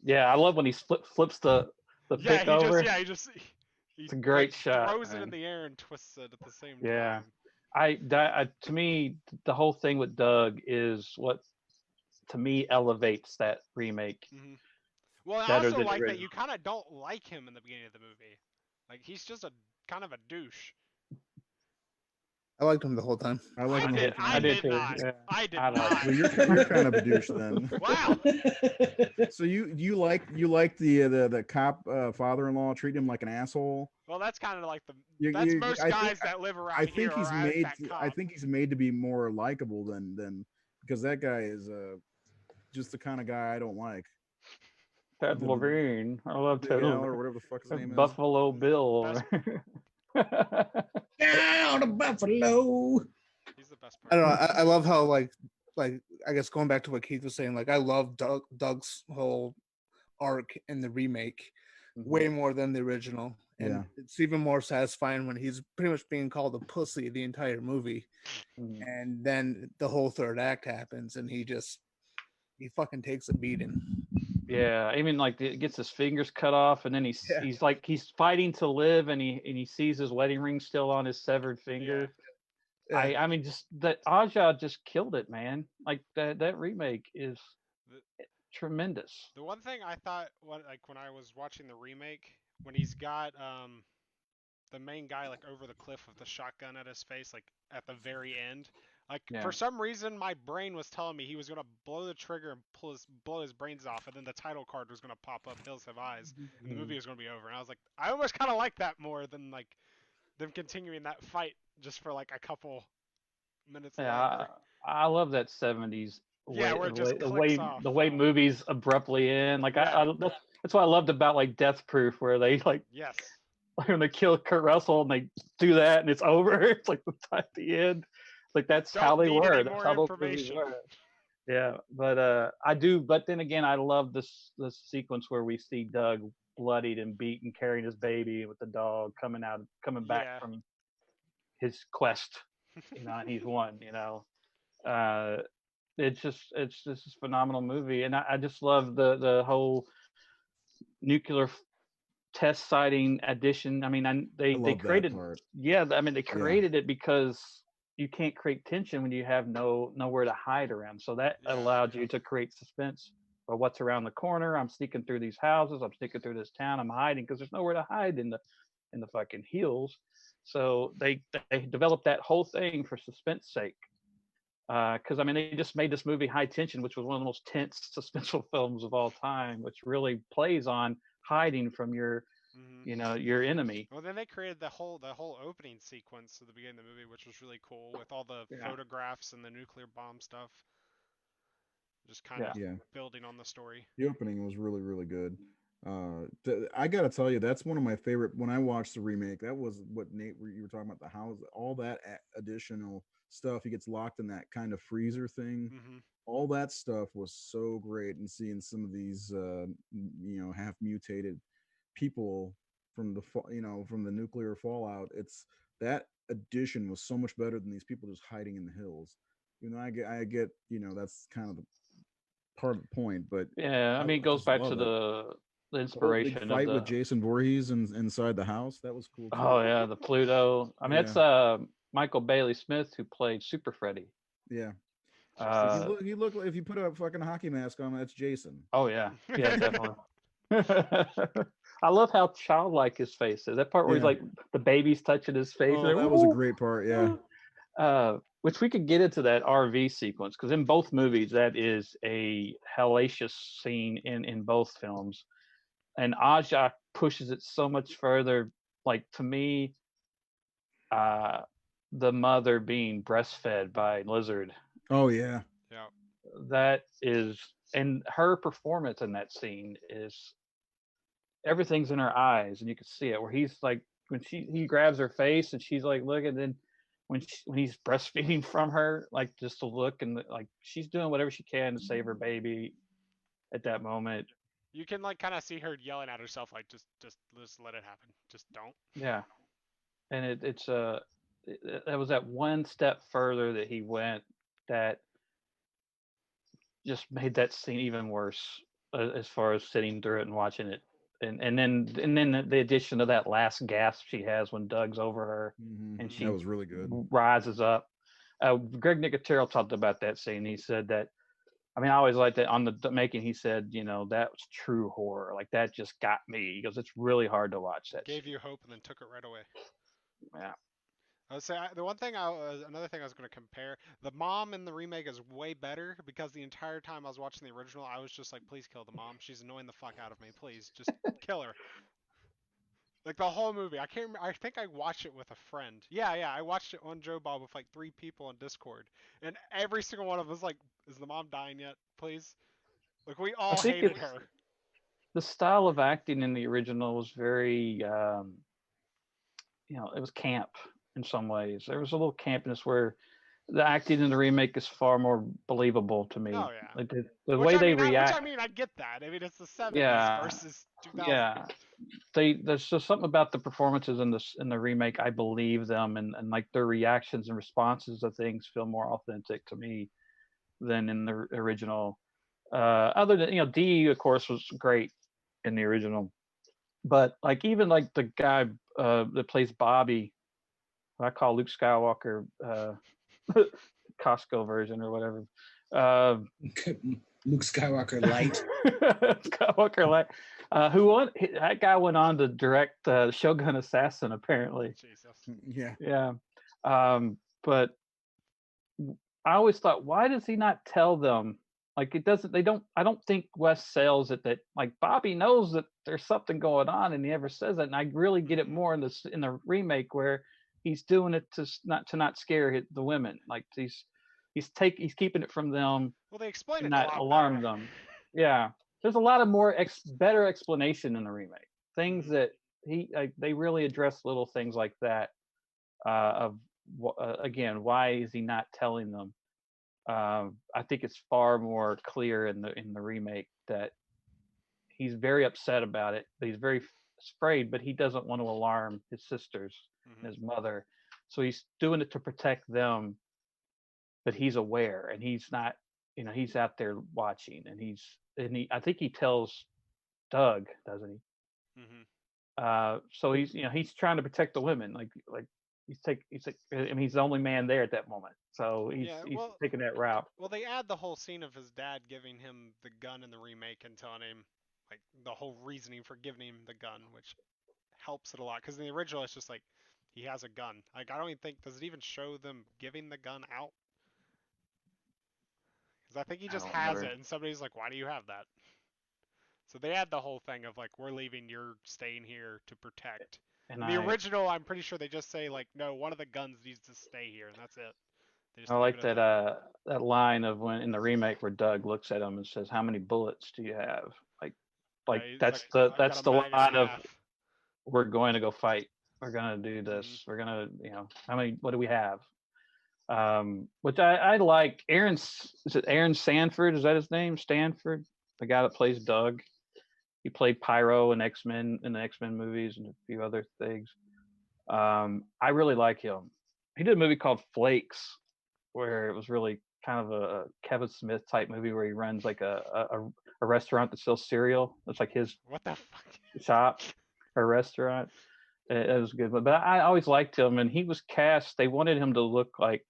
Speaker 2: Yeah, I love when he flips the
Speaker 3: Yeah,
Speaker 2: pick over.
Speaker 3: he just
Speaker 2: It's a great
Speaker 3: like,
Speaker 2: shot.
Speaker 3: throws it
Speaker 2: Man.
Speaker 3: in the air and twists it at the same
Speaker 2: Yeah.
Speaker 3: time.
Speaker 2: To me, the whole thing with Doug is what to me elevates that remake
Speaker 3: Mm-hmm. Well, I
Speaker 2: better
Speaker 3: also
Speaker 2: than the
Speaker 3: like that
Speaker 2: original.
Speaker 3: you kind of don't like him in the beginning of the movie. Like he's just a kind of a douche.
Speaker 5: I liked him the whole time.
Speaker 1: I like him the whole
Speaker 3: I
Speaker 1: time.
Speaker 2: did
Speaker 3: did
Speaker 2: too.
Speaker 3: not.
Speaker 2: Yeah.
Speaker 3: I did
Speaker 2: I like
Speaker 3: not.
Speaker 1: So you're kind of a douche then.
Speaker 3: Wow.
Speaker 1: So you like the cop father-in-law treating him like an asshole.
Speaker 3: Well, that's kind of like
Speaker 1: I
Speaker 3: most
Speaker 1: think
Speaker 3: guys that live around
Speaker 1: I think
Speaker 3: here
Speaker 1: he's
Speaker 3: are like
Speaker 1: made.
Speaker 3: that cop.
Speaker 1: I think he's made to be more likable than because that guy is just the kind of guy I don't like.
Speaker 2: Ted Levine. I love Ted
Speaker 1: Yeah,
Speaker 2: Levine.
Speaker 1: or whatever the fuck his name is.
Speaker 2: Buffalo Bill.
Speaker 4: Down to Buffalo.
Speaker 3: He's the best part.
Speaker 5: I don't know. I love how like I guess going back to what Keith was saying, like I love Doug's whole arc in the remake way more than the original. And
Speaker 1: Yeah.
Speaker 5: it's even more satisfying when he's pretty much being called a pussy the entire movie. And then the whole third act happens and he fucking takes a beating.
Speaker 2: Yeah, even like gets his fingers cut off, and then he's like he's fighting to live, and he sees his wedding ring still on his severed finger.
Speaker 5: Yeah.
Speaker 2: I mean, just that Aja just killed it, man. Like that remake is tremendous.
Speaker 3: The one thing I thought, when I was watching the remake, when he's got the main guy like over the cliff with the shotgun at his face, like at the very end, like for some reason my brain was telling me he was gonna blow the trigger and blow his brains off, and then the title card was gonna pop up, Hills Have Eyes, and the movie was gonna be over. And I was like, I almost kind of like that more than like them continuing that fight just for like a couple minutes longer.
Speaker 2: I love that 70s
Speaker 3: Yeah,
Speaker 2: way,
Speaker 3: where it just clicks off.
Speaker 2: the way movies abruptly end. Like that's what I loved about like Death Proof, where they like when they kill Kurt Russell and they do that and it's over. It's like at the end. Like that's how they were. That's how those movies were. Yeah, but I do. But then again, I love this sequence where we see Doug bloodied and beaten, carrying his baby with the dog coming back from his quest. You know, and he's won. You know, it's just this is a phenomenal movie, and I just love the whole nuclear test sighting addition. I mean, they created they created it because you can't create tension when you have nowhere to hide around. So that allowed you to create suspense for what's around the corner. I'm sneaking through these houses. I'm sneaking through this town. I'm hiding because there's nowhere to hide in the fucking hills. So they developed that whole thing for suspense sake. Because I mean, they just made this movie High Tension, which was one of the most tense suspenseful films of all time, which really plays on hiding from your your enemy.
Speaker 3: Well, then they created the whole opening sequence at the beginning of the movie, which was really cool, with all the photographs and the nuclear bomb stuff. Just kind of building on the story.
Speaker 1: The opening was really, really good. I gotta tell you, that's one of my favorite. When I watched the remake, that was what Nate you were talking about, the house, all that additional stuff. He gets locked in that kind of freezer thing. All that stuff was so great, and seeing some of these half mutated people from the nuclear fallout, it's that addition was so much better than these people just hiding in the hills. I get that's kind of the part of the point, but
Speaker 2: I mean, it goes back to the inspiration
Speaker 1: big fight
Speaker 2: of
Speaker 1: with Jason Voorhees inside the house. That was cool too.
Speaker 2: Oh yeah, the Pluto. I mean, that's Michael Bailey Smith who played Super Freddy.
Speaker 1: Yeah. If you put a fucking hockey mask on, that's Jason.
Speaker 2: Oh yeah, definitely. I love how childlike his face is. That part where he's like the baby's touching his face.
Speaker 1: Oh, that was a great part. Yeah.
Speaker 2: Which we could get into that RV sequence, because in both movies that is a hellacious scene in both films, and Aja pushes it so much further. Like to me, the mother being breastfed by Lizard.
Speaker 1: Oh yeah.
Speaker 2: That is, and her performance in that scene is everything's in her eyes, and you can see it. Where he's like, when he grabs her face, and she's like, look, and then when he's breastfeeding from her, like just to look, and like she's doing whatever she can to save her baby at that moment.
Speaker 3: You can like kind of see her yelling at herself, like just let it happen, just don't.
Speaker 2: Yeah, and it was that one step further that he went, that just made that scene even worse as far as sitting through it and watching it. And then the addition of that last gasp she has when Doug's over her and she
Speaker 1: That was really good.
Speaker 2: rises up. Greg Nicotero talked about that scene. He said that, I mean, I always liked that on the making. He said, you know, that was true horror. Like that just got me. He goes, it's really hard to watch that.
Speaker 3: Gave you hope and then took it right away.
Speaker 2: Yeah.
Speaker 3: I would say another thing I was going to compare. The mom in the remake is way better because the entire time I was watching the original, I was just like, please kill the mom. She's annoying the fuck out of me. Please, just kill her. Like the whole movie. I can't remember. I think I watched it with a friend. Yeah, I watched it on Joe Bob with like 3 people on Discord, and every single one of us was like, is the mom dying yet? Please. Like we all hated her.
Speaker 2: The style of acting in the original was very, it was camp in some ways. There was a little campiness where the acting in the remake is far more believable to me.
Speaker 3: Oh yeah.
Speaker 2: Like the way they react.
Speaker 3: Which I mean, I get that. I mean, it's the 70s versus 2000.
Speaker 2: Yeah. There's just something about the performances in the remake. I believe them, and like their reactions and responses to things feel more authentic to me than in the original. Other than Dee, of course, was great in the original, but like even like the guy that plays Bobby, what I call Luke Skywalker, Costco version or whatever.
Speaker 4: Luke Skywalker Light.
Speaker 2: Skywalker Light. That guy went on to direct Shogun Assassin, apparently.
Speaker 3: Jesus.
Speaker 2: Yeah. But I always thought, why does he not tell them? Like I don't think Wes sells it that like Bobby knows that there's something going on and he never says it. And I really get it more in the remake where he's doing it to not scare the women. Like he's keeping it from them.
Speaker 3: Well, they explain it
Speaker 2: not
Speaker 3: a lot
Speaker 2: alarm
Speaker 3: better.
Speaker 2: them. Yeah, there's a lot of more better explanation in the remake. Things that they really address little things like that. Again, why is he not telling them? I think it's far more clear in the remake that he's very upset about it. But he's very afraid, but he doesn't want to alarm his sisters and his mother, so he's doing it to protect them. But he's aware, and he's not. He's out there watching, and I think he tells Doug, doesn't he? So he's trying to protect the women. Like he's the only man there at that moment, so he's taking that route.
Speaker 3: Well, they add the whole scene of his dad giving him the gun in the remake and telling him, like, the whole reasoning for giving him the gun, which helps it a lot. Because in the original, it's just like he has a gun. Like I don't even think does it even show them giving the gun out? Because I think he just has it, and somebody's like, "Why do you have that?" So they add the whole thing of like, "We're leaving, you're staying here to protect." In the original, I'm pretty sure they just say like, "No, one of the guns needs to stay here," and that's it.
Speaker 2: I like that that line of when in the remake where Doug looks at him and says, "How many bullets do you have?" Like that's the line of we're going to go fight. We're gonna do this. We're gonna how many? What do we have? Which I like. Is it Aaron Sanford? Is that his name? Stanford, the guy that plays Doug. He played Pyro in X-Men in the X-Men movies and a few other things. I really like him. He did a movie called Flakes, where it was really kind of a Kevin Smith type movie where he runs like a restaurant that sells cereal. It's like his
Speaker 3: what the fuck
Speaker 2: shop or restaurant. It was good, but I always liked him, and he was cast. They wanted him to look like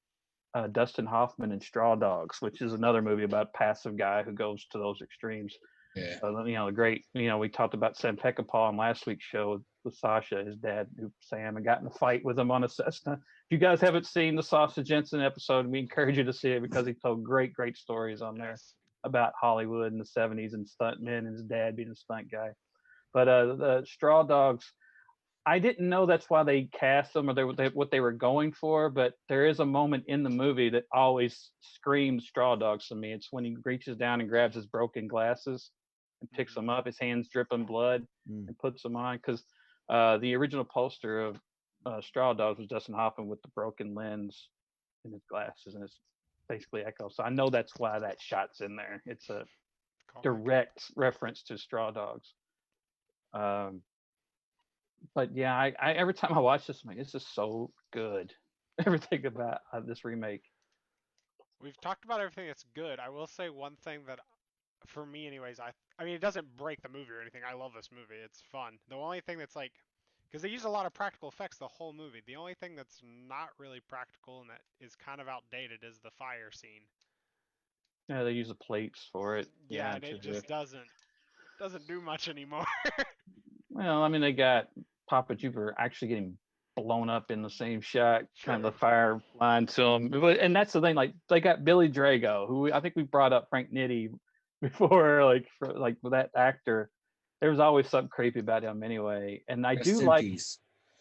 Speaker 2: Dustin Hoffman in Straw Dogs, which is another movie about a passive guy who goes to those extremes.
Speaker 4: Yeah.
Speaker 2: The great, we talked about Sam Peckinpah on last week's show with Sasha, his dad, Sam, and got in a fight with him on a Cessna. If you guys haven't seen the Sasha Jensen episode, we encourage you to see it because he told great stories on there about Hollywood in the 70s and stuntmen and his dad being a stunt guy. But the Straw Dogs, I didn't know that's why they cast them or what they were going for, but there is a moment in the movie that always screams Straw Dogs to me. It's when he reaches down and grabs his broken glasses and picks them up, his hands dripping blood, and puts them on. Because the original poster of Straw Dogs was Dustin Hoffman with the broken lens in his glasses, and it's basically Echo. So I know that's why that shot's in there. It's a direct reference to Straw Dogs. But yeah, I every time I watch this, I'm like, this is so good. Everything about this remake.
Speaker 3: We've talked about everything that's good. I will say one thing that, for me, anyways, I mean, it doesn't break the movie or anything. I love this movie. It's fun. The only thing that's like, because they use a lot of practical effects the whole movie. The only thing that's not really practical and that is kind of outdated is the fire scene.
Speaker 2: Yeah, they use the plates for it.
Speaker 3: Yeah,
Speaker 2: Yeah,
Speaker 3: and it just doesn't do much anymore.
Speaker 2: well, I mean, they got Papa Jupiter actually getting blown up in the same shot, kind of
Speaker 3: True.
Speaker 2: the fire line to him. And that's the thing, like they got Billy Drago, who I think we brought up Frank Nitti before, like with that actor. There was always something creepy about him anyway. And
Speaker 4: Rest in peace.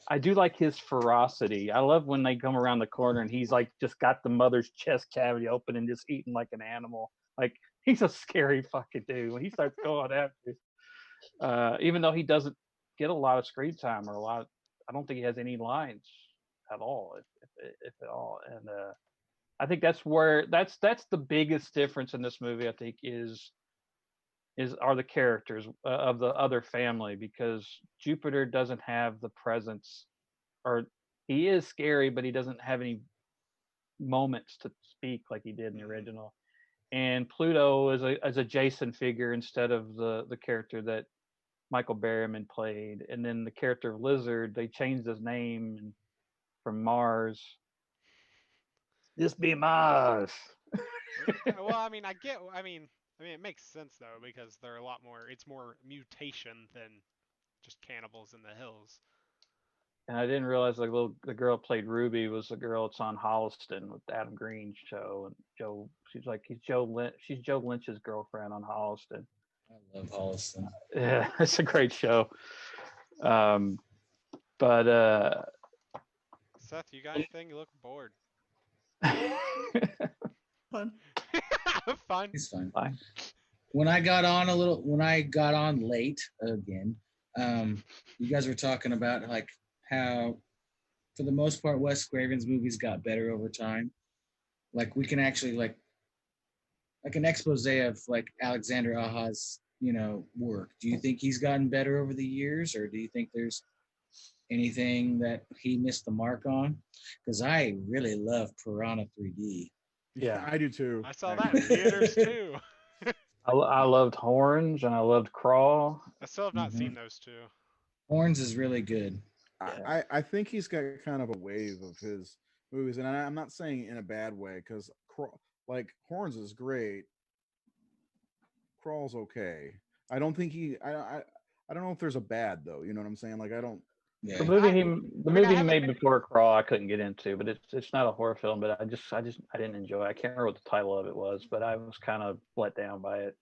Speaker 2: I do like his ferocity. I love when they come around the corner and he's like just got the mother's chest cavity open and just eating like an animal. Like he's a scary fucking dude when he starts going after. Even though he doesn't get a lot of screen time or a lot, I don't think he has any lines at all, if at all. And I think that's the biggest difference in this movie. I think are the characters of the other family, because Jupiter doesn't have the presence, or he is scary, but he doesn't have any moments to speak like he did in the original. And Pluto is a Jason figure instead of the character that Michael Berryman played. And then the character of Lizard, they changed his name from Mars. This be Mars.
Speaker 3: Well, I mean, it makes sense though because they're a lot more. It's more mutation than just cannibals in the hills.
Speaker 2: And I didn't realize the girl played Ruby was the girl that's on Holliston with Adam Green's show. And Joe, she's Joe Lynch's girlfriend on Holliston.
Speaker 4: I love Holliston.
Speaker 2: Yeah, it's a great show. But
Speaker 3: Seth, you got anything? You look bored.
Speaker 5: Fun.
Speaker 3: Fun.
Speaker 4: It's fine.
Speaker 2: Fine.
Speaker 4: When I got on late again, you guys were talking about like how, for the most part, Wes Craven's movies got better over time. Like we can actually like an expose of like Alexander Aha's work. Do you think he's gotten better over the years, or do you think there's anything that he missed the mark on? Because I really love Piranha 3D.
Speaker 2: Yeah,
Speaker 1: I do too.
Speaker 3: I saw that in theaters too.
Speaker 2: I loved Horns and I loved Crawl.
Speaker 3: I still have not seen those two.
Speaker 4: Horns is really good.
Speaker 1: I think he's got kind of a wave of his movies, and I'm not saying in a bad way, because like Horns is great, Crawl's okay. I don't think I don't know if there's a bad though. You know what I'm saying? Like I don't.
Speaker 4: Yeah.
Speaker 2: The movie he made
Speaker 3: haven't-
Speaker 2: before Crawl I couldn't get into, but it's not a horror film. But I didn't enjoy it. I can't remember what the title of it was, but I was kind of let down by it.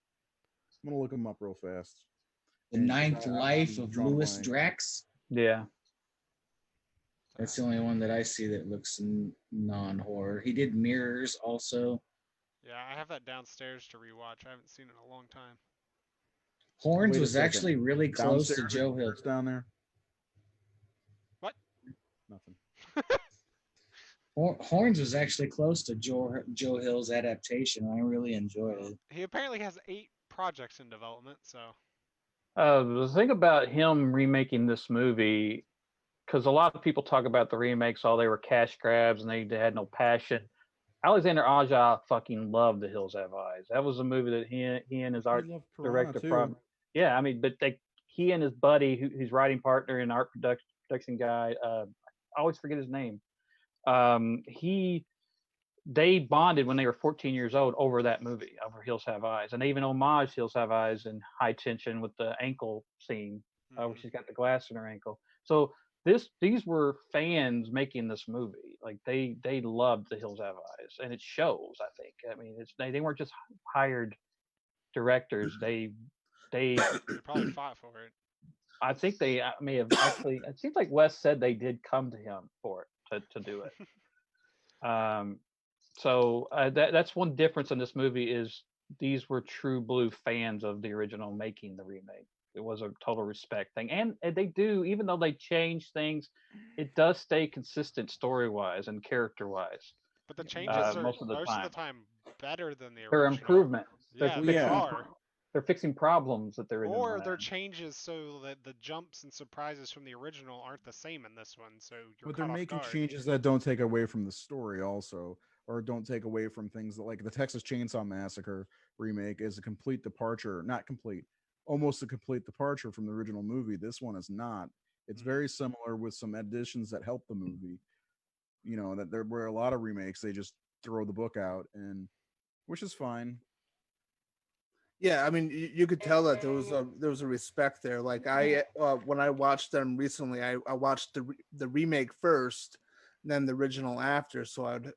Speaker 1: I'm gonna look him up real fast.
Speaker 4: The Ninth Life of Louis Drax.
Speaker 2: Yeah.
Speaker 4: That's the only one that I see that looks non-horror. He did Mirrors also.
Speaker 3: Yeah, I have that downstairs to rewatch. I haven't seen it in a long time.
Speaker 4: Horns
Speaker 1: Wait a
Speaker 4: was
Speaker 1: second.
Speaker 4: actually really close to
Speaker 1: Downstairs,
Speaker 4: Joe Hill.
Speaker 1: it's down there.
Speaker 3: What?
Speaker 1: Nothing.
Speaker 4: Horns was actually close to Joe Hill's adaptation. I really enjoyed it.
Speaker 3: He apparently has 8 projects in development, so.
Speaker 2: The thing about him remaking this movie, because a lot of people talk about the remakes, they were cash grabs and they had no passion. Alexander Aja fucking loved The Hills Have Eyes. That was a movie that he and his art director from. Yeah, I mean, but he and his buddy, his writing partner and art production guy, I always forget his name. They bonded when they were 14 years old over that movie, over Hills Have Eyes, and they even homage Hills Have Eyes in High Tension with the ankle scene, where she's got the glass in her ankle. So these were fans making this movie. Like they loved The Hills Have Eyes, and it shows. I think. I mean, they weren't just hired directors. They
Speaker 3: probably fought for it.
Speaker 2: I think they may have actually. It seems like Wes said they did come to him for it to do it. So that's one difference in this movie is these were true blue fans of the original making the remake. It was a total respect thing, and they do, even though they change things, it does stay consistent story wise and character wise.
Speaker 3: But the changes are
Speaker 2: most of the time
Speaker 3: better than the original.
Speaker 2: They're improvements.
Speaker 3: Yeah, they are.
Speaker 2: They're fixing problems that they're in.
Speaker 3: Or they're changes so that the jumps and surprises from the original aren't the same in this one. So
Speaker 1: but they're making changes that don't take away from the story also. or don't take away from things that, like the Texas Chainsaw Massacre remake is a complete departure, not complete, almost a complete departure from the original movie. This one is not. It's very similar with some additions that help the movie. You know, that there were a lot of remakes, they just throw the book out, and which is fine.
Speaker 5: Yeah, I mean, you could tell that there was a respect there. Like I when I watched them recently, I watched the remake first, and then the original after, so I'd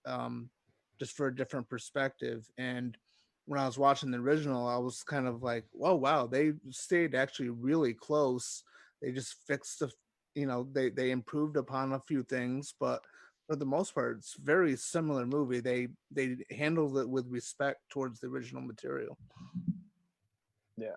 Speaker 5: just for a different perspective. And when I was watching the original, I was kind of like, "Oh wow, they stayed actually really close. They just fixed the, they improved upon a few things, but for the most part, it's a very similar movie. They handled it with respect towards the original material."
Speaker 2: Yeah.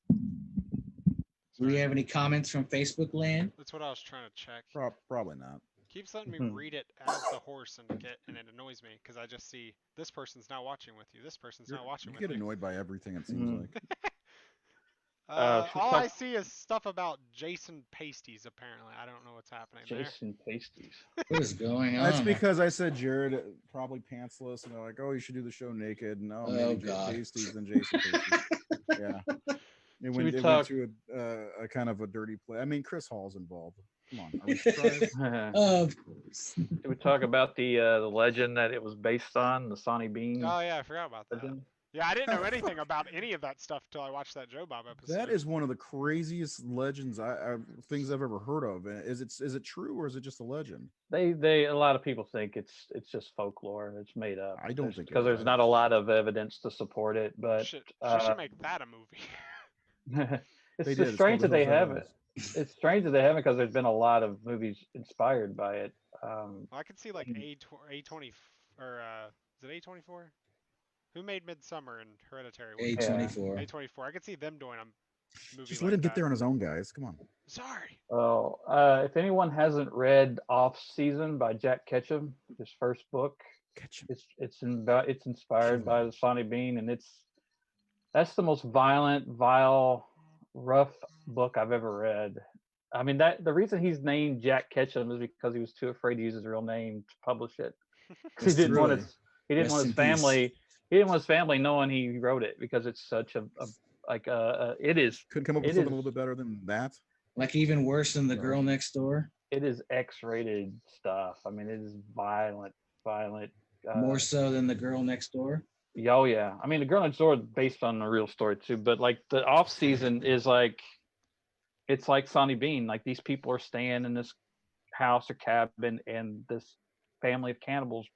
Speaker 4: Do we have any comments from Facebook land?
Speaker 3: That's what I was trying to check.
Speaker 1: Probably not.
Speaker 3: Keeps letting me
Speaker 2: Mhm.
Speaker 3: read it as the horse, and it annoys me because I just see this person's not watching with you. This person's not watching
Speaker 1: You
Speaker 3: with
Speaker 1: get
Speaker 3: you.
Speaker 1: annoyed by everything, it seems
Speaker 2: Mhm.
Speaker 1: like.
Speaker 3: All I see is stuff about Jason Pasties. Apparently, I don't know what's happening there.
Speaker 2: Jason Pasties.
Speaker 4: What is going on?
Speaker 1: That's because I said Jared probably pantsless, and they're like, "Oh, you should do the show naked." And
Speaker 4: Oh,
Speaker 1: maybe
Speaker 4: God.
Speaker 1: Pasties and Jason Pasties. Yeah, it
Speaker 2: we
Speaker 1: went
Speaker 2: talk-
Speaker 1: to a kind of a dirty play. I mean, Chris Hall's involved. Come on, are we surprised?
Speaker 4: Of course.
Speaker 2: Did we talk about the legend that it was based on, the Sonny Bean
Speaker 3: Oh yeah, I forgot about that.
Speaker 2: legend?
Speaker 3: Yeah, I didn't know anything about any of that stuff till I watched that Joe Bob episode.
Speaker 1: That is one of the craziest legends things I've ever heard of. Is it true or is it just a legend?
Speaker 2: They a lot of people think it's just folklore. It's made up.
Speaker 1: I don't think it
Speaker 2: because there's
Speaker 1: is.
Speaker 2: not a lot of evidence to support it. But
Speaker 3: She should make that a movie.
Speaker 2: it's
Speaker 1: They
Speaker 2: just
Speaker 1: did. It's
Speaker 2: strange
Speaker 1: called
Speaker 2: that
Speaker 1: The
Speaker 2: they
Speaker 1: Hills Have
Speaker 2: haven't.
Speaker 1: Eyes.
Speaker 2: It's strange that they haven't because there's been a lot of movies inspired by it.
Speaker 3: Well, I could see like A20 or is it A24? Who made Midsummer and Hereditary?
Speaker 4: A24.
Speaker 3: A24. I could see them doing a movie
Speaker 1: Just
Speaker 3: like
Speaker 1: let him get
Speaker 3: that.
Speaker 1: there on his own, guys. Come on.
Speaker 3: Sorry.
Speaker 2: Oh, if anyone hasn't read Off Season by Jack Ketchum, his first book,
Speaker 1: Catch him.
Speaker 2: it's inspired by the Sonny Bean, and that's the most violent, vile, rough book I've ever read. I mean, that the reason he's named Jack Ketchum is because he was too afraid to use his real name to publish it. 'Cause he didn't want
Speaker 1: Really?
Speaker 2: his he didn't
Speaker 4: Rest
Speaker 2: want
Speaker 4: in
Speaker 2: his
Speaker 4: peace.
Speaker 2: family. He didn't want his family knowing he wrote it because it's such it is
Speaker 1: Couldn't come up with
Speaker 2: It
Speaker 1: something
Speaker 2: is-
Speaker 1: a little bit better than that.
Speaker 4: Like even worse than the
Speaker 1: Right.
Speaker 4: girl next door.
Speaker 2: it is X-rated stuff. I mean, it is violent.
Speaker 4: More so than the girl next door.
Speaker 2: Oh yeah. I mean, the Girl Next Door is based on a real story too, but like the Off Season is like, it's like Sonny Bean. Like these people are staying in this house or cabin, and this family of cannibals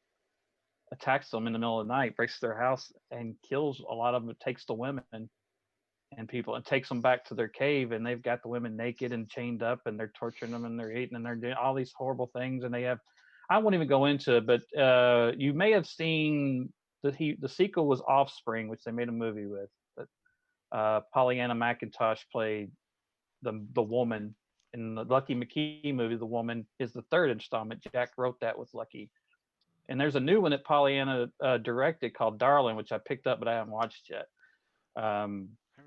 Speaker 2: attacks them in the middle of the night, breaks their house, and kills a lot of them. It takes the women and people and takes them back to their cave, and they've got the women naked and chained up, and they're torturing them, and they're eating, and they're doing all these horrible things. And they have, I won't even go into it, but you may have seen the sequel was Offspring, which they made a movie with. But Pollyanna McIntosh played the woman in the Lucky McKee movie. The woman is the third installment. Jack wrote that with Lucky. And there's a new one that Pollyanna directed called Darling, which I picked up, but I haven't watched yet.
Speaker 3: I've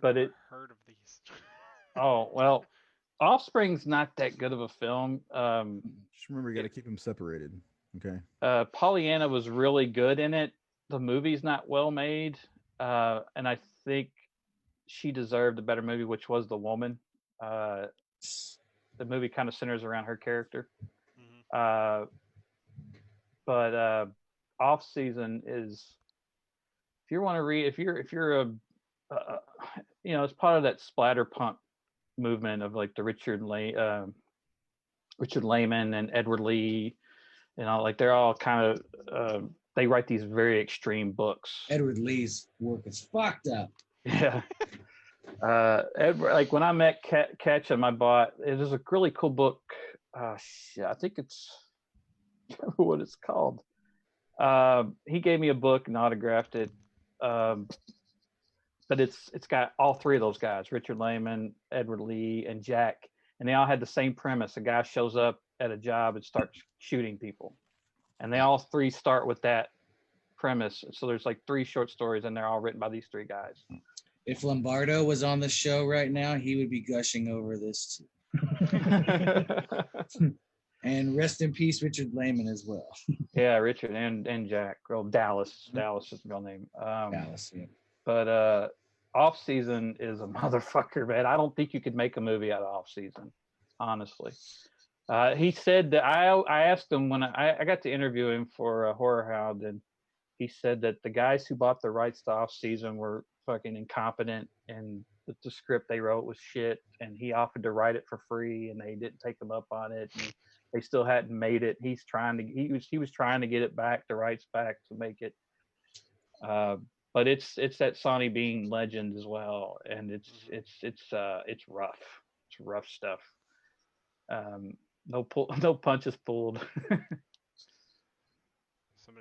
Speaker 2: But
Speaker 3: never
Speaker 2: it-
Speaker 3: heard of these.
Speaker 2: Oh, well, Offspring's not that good of a film.
Speaker 1: Just remember, you got to keep them separated. Okay.
Speaker 2: Pollyanna was really good in it. The movie's not well made. And I think she deserved a better movie, which was The Woman. The movie kind of centers around her character.
Speaker 3: Mhm.
Speaker 2: But Off Season is, if you want to read, if you're a it's part of that splatterpunk movement of like the Richard Lehman and Edward Lee, like they're all kind of they write these very extreme books.
Speaker 4: Edward Lee's work is fucked up.
Speaker 2: Yeah. Edward, like when I met Ketchum, I bought it was a really cool book. Shit, I think it's I don't remember what it's called. He gave me a book and autographed it. But it's got all three of those guys, Richard Lehman, Edward Lee, and Jack, and they all had the same premise. A guy shows up at a job and starts shooting people. And they all three start with that premise. So there's like 3 short stories, and they're all written by these 3 guys.
Speaker 4: If Lombardo was on the show right now, he would be gushing over this. And rest in peace, Richard Lehman as well.
Speaker 2: Yeah, Richard and Jack. Well, Dallas. Dallas is the real name.
Speaker 4: Dallas, yeah.
Speaker 2: But Off Season is a motherfucker, man. I don't think you could make a movie out of Off Season, honestly. He said that I asked him when I got to interview him for Horror Hound, and he said that the guys who bought the rights to Off Season were fucking incompetent, and the script they wrote was shit, and he offered to write it for free, and they didn't take him up on it, and they still hadn't made it. He was trying to get it back, the rights back to make it. But it's that Sonny Bean legend as well, and it's rough. It's rough stuff. No punches pulled.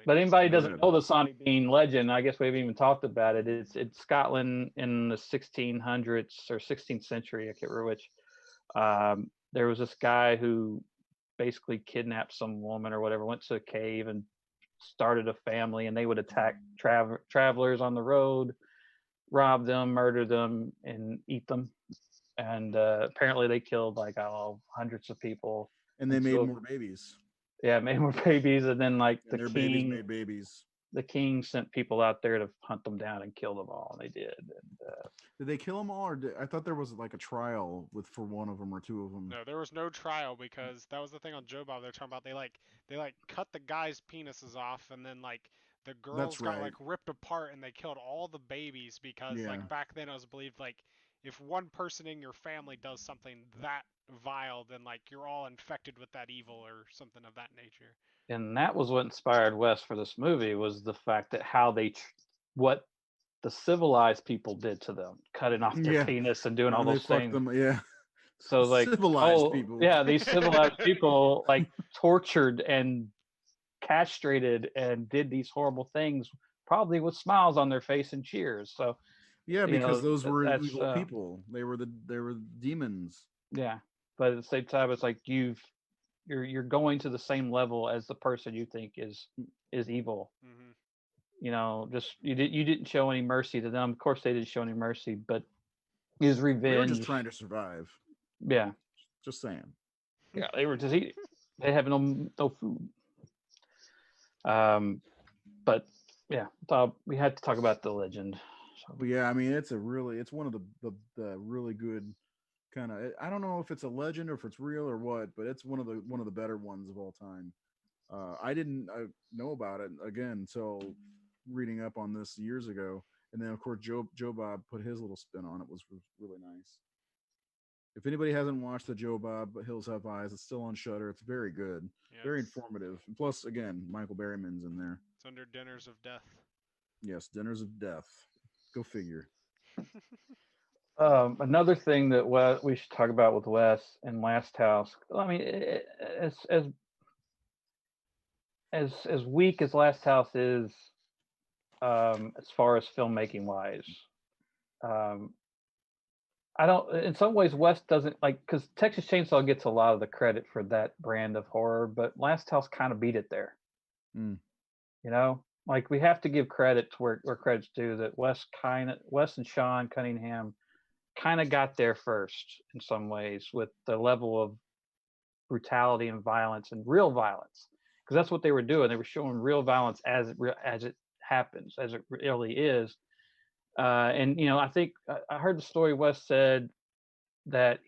Speaker 2: But anybody doesn't know the Sonny Bean legend, I guess we haven't even talked about it. It's Scotland in the 1600s or 16th century, I can't remember which. There was this guy who basically kidnapped some woman or whatever, went to a cave and started a family, and they would attack travelers on the road, rob them, murder them, and eat them. And apparently they killed like, I don't know, hundreds of people.
Speaker 1: And they made more babies.
Speaker 2: Yeah, made more babies, and then like
Speaker 1: and their babies made babies.
Speaker 2: The king sent people out there to hunt them down and kill them all, and they did. And,
Speaker 1: did they kill them all, or I thought there was like a trial for one of them or two of them?
Speaker 3: No, there was no trial, because that was the thing on Joe Bob. They're talking about they cut the guys' penises off, and then like the girls got like ripped apart, and they killed all the babies because like back then it was believed like if one person in your family does something that vile, then like you're all infected with that evil or something of that nature.
Speaker 2: And that was what inspired Wes for this movie, was the fact that what the civilized people did to them, cutting off their penis and doing all those things. So like
Speaker 1: civilized people.
Speaker 2: Yeah, these civilized people like tortured and castrated and did these horrible things, probably with smiles on their face and cheers. So
Speaker 1: yeah, because those were evil people. They were demons.
Speaker 2: Yeah, but at the same time, it's like you're going to the same level as the person you think is evil.
Speaker 3: Mm-hmm.
Speaker 2: You know, just you didn't show any mercy to them. Of course, they didn't show any mercy, but his revenge.
Speaker 1: They were just trying to survive.
Speaker 2: Yeah,
Speaker 1: just saying.
Speaker 2: Yeah, they were just eating. They have no food. But yeah, we had to talk about the legend. So.
Speaker 1: But yeah, I mean, it's one of the really good kind of. I don't know if it's a legend or if it's real or what, but it's one of the better ones of all time. I didn't know about it again until reading up on this years ago, and then of course Joe Bob put his little spin on it, was really nice. If anybody hasn't watched the Joe Bob Hills Have Eyes, it's still on Shudder. It's very good, very informative. And plus, again, Michael Berryman's in there.
Speaker 3: It's under Dinners of Death.
Speaker 1: Yes, Dinners of Death. Go figure.
Speaker 2: Another thing that we should talk about with Wes and Last House. I mean, as weak as Last House is, as far as filmmaking wise, I don't. In some ways, Wes doesn't like, because Texas Chainsaw gets a lot of the credit for that brand of horror, but Last House kind of beat it there.
Speaker 1: Mm.
Speaker 2: You know, like we have to give credit to where credit's due. That Wes and Sean Cunningham kind of got there first in some ways with the level of brutality and violence and real violence, because that's what they were doing. They were showing real violence as it happens, as it really is. And you know, I think I heard the story. Wes said that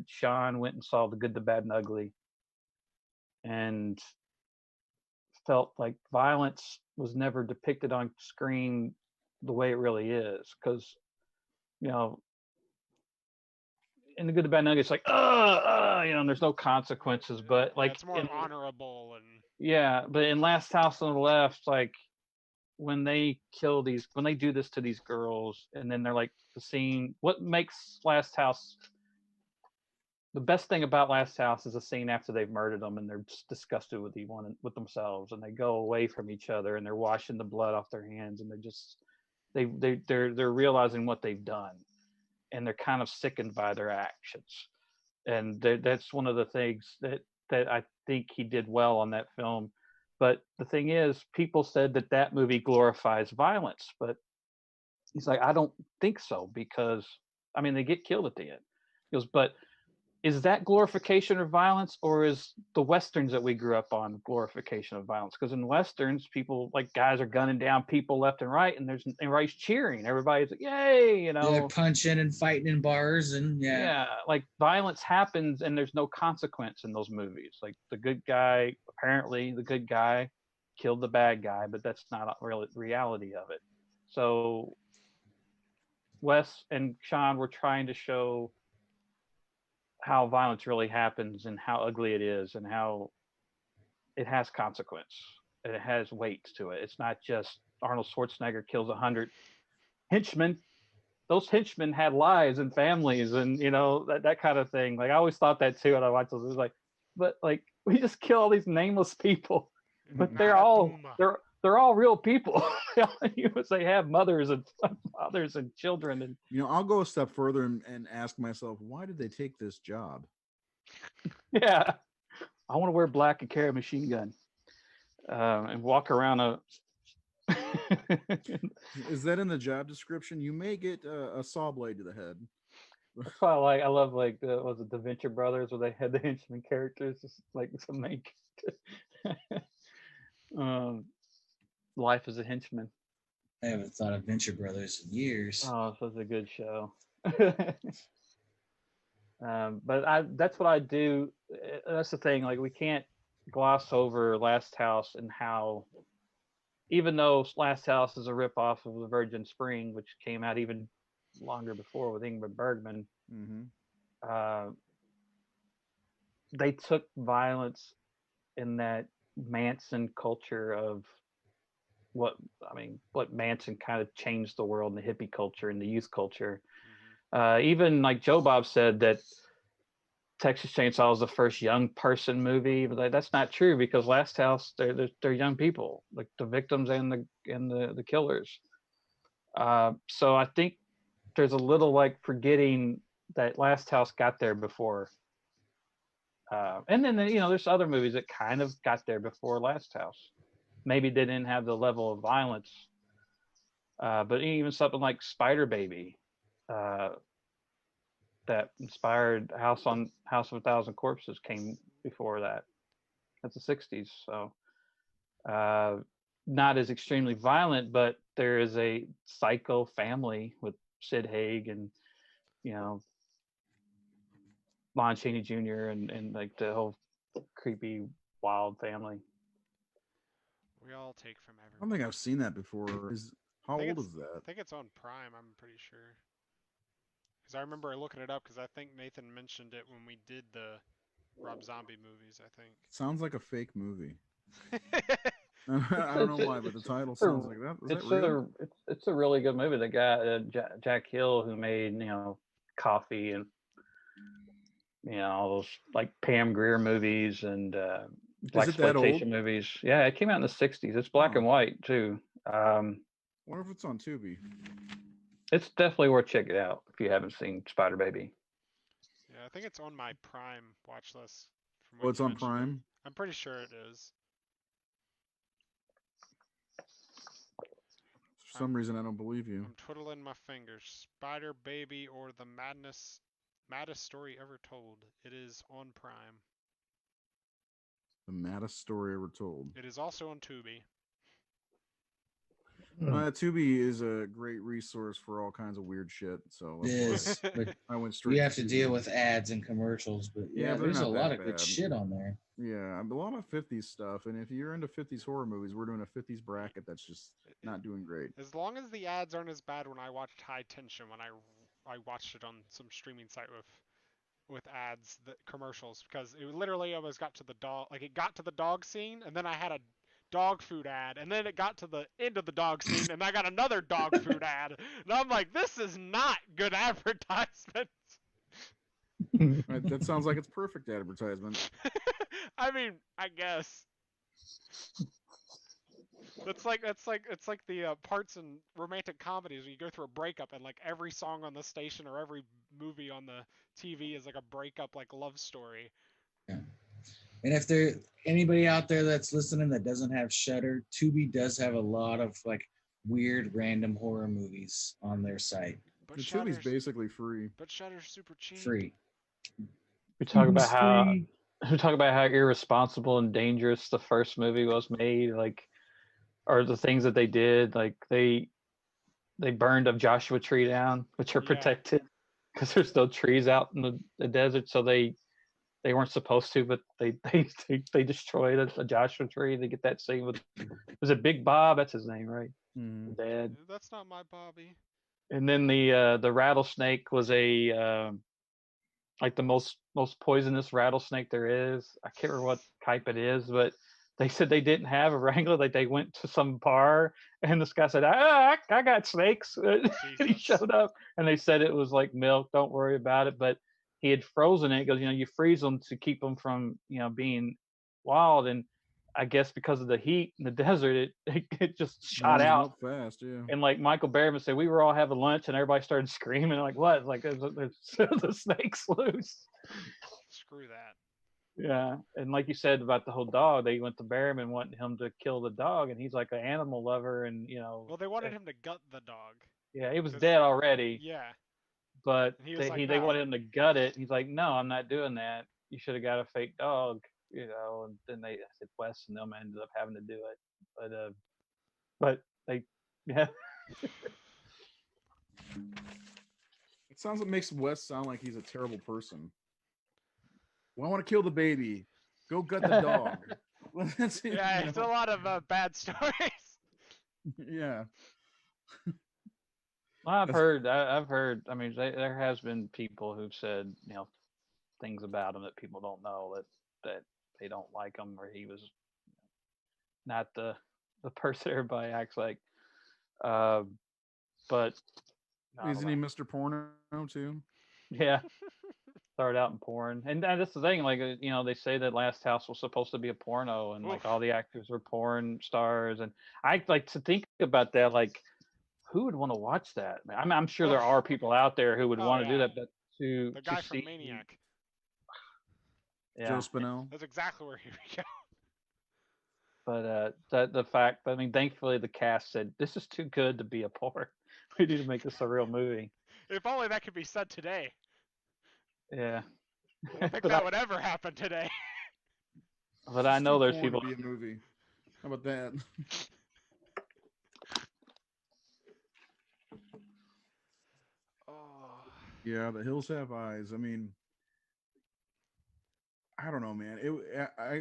Speaker 2: Sean went and saw The Good, the Bad, and Ugly, and felt like violence was never depicted on screen the way it really is, because you know, in The Good, the Bad, and Ugly, it's like you know, there's no consequences, but like
Speaker 3: it's more honorable. And
Speaker 2: yeah, but in Last House on the Left, like when they do this to these girls, and then they're like, the scene, what makes Last House, the best thing about Last House is a scene after they've murdered them and they're just disgusted with themselves, and they go away from each other and they're washing the blood off their hands, and they're realizing what they've done, and they're kind of sickened by their actions. And that's one of the things that I think he did well on that film. But the thing is, people said that movie glorifies violence, but he's like, I don't think so, because I mean, they get killed at the end. He goes, but is that glorification of violence, or is the westerns that we grew up on glorification of violence? Because in westerns, people like guys are gunning down people left and right, and everybody's cheering. Everybody's like, "Yay!" You know,
Speaker 4: They're punching and fighting in bars, and
Speaker 2: yeah, like violence happens, and there's no consequence in those movies. Like the good guy, apparently, the good guy killed the bad guy, but that's not really the reality of it. So Wes and Sean were trying to show how violence really happens and how ugly it is and how it has consequence and it has weight to it. It's not just Arnold Schwarzenegger kills 100 henchmen. Those henchmen had lives and families and that kind of thing. Like I always thought that too, and I watched those. It was like, but like we just kill all these nameless people, but they're all real people. They have mothers and fathers and children. And
Speaker 1: I'll go a step further and ask myself, why did they take this job?
Speaker 2: yeah, I want to wear black and carry a machine gun and walk around a.
Speaker 1: Is that in the job description? You may get a saw blade to the head.
Speaker 2: That's why I love was it the Venture Brothers where they had the henchman characters, just like some main Life as a Henchman.
Speaker 4: I haven't thought of Venture Brothers in years.
Speaker 2: Oh, this was a good show. But that's what I do. That's the thing. Like we can't gloss over Last House and how, even though Last House is a ripoff of The Virgin Spring, which came out even longer before with Ingmar Bergman, they took violence in that Manson culture of what Manson kind of changed the world in the hippie culture and the youth culture. Even like Joe Bob said that Texas Chainsaw is the first young person movie, but that's not true because Last House they're young people, like the victims and the killers. So I think there's a little like forgetting that Last House got there before, and then there's other movies that kind of got there before Last House. Maybe they didn't have the level of violence, but even something like Spider Baby. That inspired House of a Thousand Corpses came before that. That's the 60s. So not as extremely violent, but there is a psycho family with Sid Haig and, Lon Chaney Jr. and like the whole creepy, wild family.
Speaker 3: We all take from
Speaker 1: I
Speaker 3: everyone.
Speaker 1: don't think I've seen that before. How old is that?
Speaker 3: I think it's on Prime, I'm pretty sure. Because I remember looking it up because I think Nathan mentioned it when we did the Rob Zombie movies, I think.
Speaker 1: Sounds like a fake movie. I don't know why, but the title sounds like that. Is that real?
Speaker 2: It's a really good movie. The guy, Jack Hill, who made, Coffee and, all those like Pam Grier movies and blaxploitation movies. Yeah, it came out in the 60s. It's black and white too.
Speaker 1: Wonder if it's on Tubi.
Speaker 2: It's definitely worth checking out if you haven't seen Spider Baby.
Speaker 3: Yeah, I think it's on my Prime watch list.
Speaker 1: Oh, it's on Prime?
Speaker 3: I'm pretty sure it is.
Speaker 1: For some reason, I don't believe you.
Speaker 3: I'm twiddling my fingers. Spider Baby or the maddest story ever told. It is on Prime.
Speaker 1: The maddest story ever told.
Speaker 3: It is also on Tubi.
Speaker 1: Tubi is a great resource for all kinds of weird shit. So
Speaker 4: it is.
Speaker 1: I went straight.
Speaker 4: You have to deal with ads and commercials, but there's a lot of good shit on there.
Speaker 1: Yeah, a lot of 50s stuff, and if you're into 50s horror movies, we're doing a 50s bracket that's just not doing great.
Speaker 3: As long as the ads aren't as bad when I watched High Tension, when I watched it on some streaming site with ads, commercials, because it literally almost got to the dog, like it got to the dog scene, and then I had a dog food ad, and then it got to the end of the dog scene, and I got another dog food ad, and I'm like, this is not good advertisement.
Speaker 1: Right, that sounds like it's perfect advertisement.
Speaker 3: I mean, I guess. It's like the parts in romantic comedies where you go through a breakup and like every song on the station or every movie on the TV is like a breakup, like love story.
Speaker 4: Yeah. And if there anybody out there that's listening that doesn't have Shudder, Tubi does have a lot of like weird random horror movies on their site.
Speaker 3: But
Speaker 1: Tubi's basically free.
Speaker 3: But Shudder's super cheap.
Speaker 4: Free.
Speaker 2: We talk about how
Speaker 4: Street.
Speaker 2: we talk about how irresponsible and dangerous the first movie was made, like, or the things that they did, like they burned a Joshua tree down, which are
Speaker 3: Yeah.
Speaker 2: protected because there's no trees out in the desert, so they weren't supposed to, but they destroyed a Joshua tree to get that scene with, was it Big Bob? That's his name, right?
Speaker 1: Mhm.
Speaker 2: Dad.
Speaker 3: That's not my Bobby.
Speaker 2: And then the rattlesnake was a like the most poisonous rattlesnake there is. I can't remember what type it is, but they said they didn't have a wrangler. Like they went to some bar, and this guy said, I got snakes." And he
Speaker 3: Jesus.
Speaker 2: showed up, and they said it was like milk. Don't worry about it. But he had frozen it. He goes, you freeze them to keep them from being wild, and I guess because of the heat in the desert, it just shot
Speaker 1: Warms 'em
Speaker 2: out.
Speaker 1: up fast, yeah.
Speaker 2: And like Michael Berryman said, we were all having lunch and everybody started screaming like, "What?" Like there's the snake's loose.
Speaker 3: Screw that.
Speaker 2: Yeah, and like you said about the whole dog, they went to Berryman wanting him to kill the dog, and he's like an animal lover, and
Speaker 3: Well, they wanted him to gut the dog.
Speaker 2: yeah, he was
Speaker 3: 'Cause-
Speaker 2: dead already,
Speaker 3: Yeah.
Speaker 2: but
Speaker 3: And he was like,
Speaker 2: they
Speaker 3: "No."
Speaker 2: wanted him to gut it. He's like, "No, I'm not doing that. You should have got a fake dog." And then I said Wes and them ended up having to do it, but they yeah.
Speaker 1: It sounds like makes Wes sound like he's a terrible person. Well, I want to kill the baby. Go gut the dog. Well, that's it,
Speaker 3: Yeah,
Speaker 1: you
Speaker 3: it's
Speaker 1: know?
Speaker 3: a lot of bad stories.
Speaker 1: Yeah.
Speaker 2: Well, I've
Speaker 1: That's-
Speaker 2: heard. I've heard. I mean, there has been people who've said, things about him that people don't know, that they don't like him, or he was not the person everybody acts like. Uh, but I don't
Speaker 1: Isn't he
Speaker 2: know.
Speaker 1: Mr. Porno too?
Speaker 2: Yeah, started out in porn, and that's the thing. Like, they say that Last House was supposed to be a porno, and like
Speaker 3: Oof.
Speaker 2: all the actors were porn stars, and I like to think about that. Like, who would want to watch that? I'm sure there
Speaker 3: Oof.
Speaker 2: are people out there who would
Speaker 3: Oh,
Speaker 2: want to do
Speaker 3: yeah.
Speaker 2: that, but to
Speaker 3: The guy
Speaker 2: to
Speaker 3: from
Speaker 2: see,
Speaker 3: Maniac.
Speaker 2: yeah.
Speaker 1: Joe Spinell.
Speaker 3: That's exactly where he would go.
Speaker 2: But the fact, I mean, thankfully the cast said this is too good to be a porn. We need to make this a real movie.
Speaker 3: If only that could be said today.
Speaker 2: Yeah.
Speaker 3: I don't think
Speaker 2: But
Speaker 3: that would ever happen today.
Speaker 2: I know
Speaker 1: Too
Speaker 2: there's
Speaker 1: porn
Speaker 2: people.
Speaker 1: to be a movie. How about that?
Speaker 3: Oh.
Speaker 1: Yeah, The Hills Have Eyes. I mean, I don't know, man. I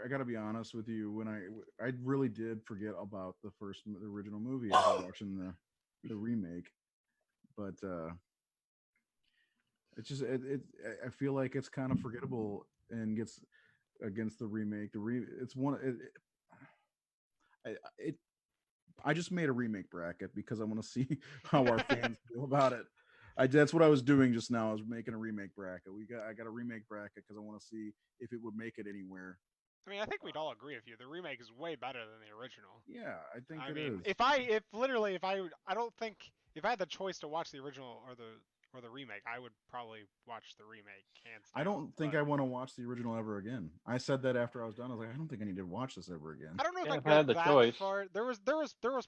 Speaker 1: gotta be honest with you. When I really did forget about the original movie after watching the remake, but it's just I feel like it's kind of forgettable and gets against the remake. It's one I just made a remake bracket because I want to see how our fans feel about it. That's what I was doing just now. I was making a remake bracket. I got a remake bracket because I want to see if it would make it anywhere.
Speaker 3: I mean, I think we'd all agree with you. The remake is way better than the original.
Speaker 1: Yeah, I think
Speaker 3: I
Speaker 1: it
Speaker 3: mean,
Speaker 1: is.
Speaker 3: I don't think if I had the choice to watch the original or the remake, I would probably watch the remake. Hands down,
Speaker 1: I don't think
Speaker 3: but
Speaker 1: I want to watch the original ever again. I said that after I was done. I was like, I don't think I need to watch this ever again.
Speaker 3: I don't know if
Speaker 2: Yeah,
Speaker 3: I
Speaker 2: if I had
Speaker 3: go
Speaker 2: the
Speaker 3: that
Speaker 2: choice.
Speaker 3: far. There was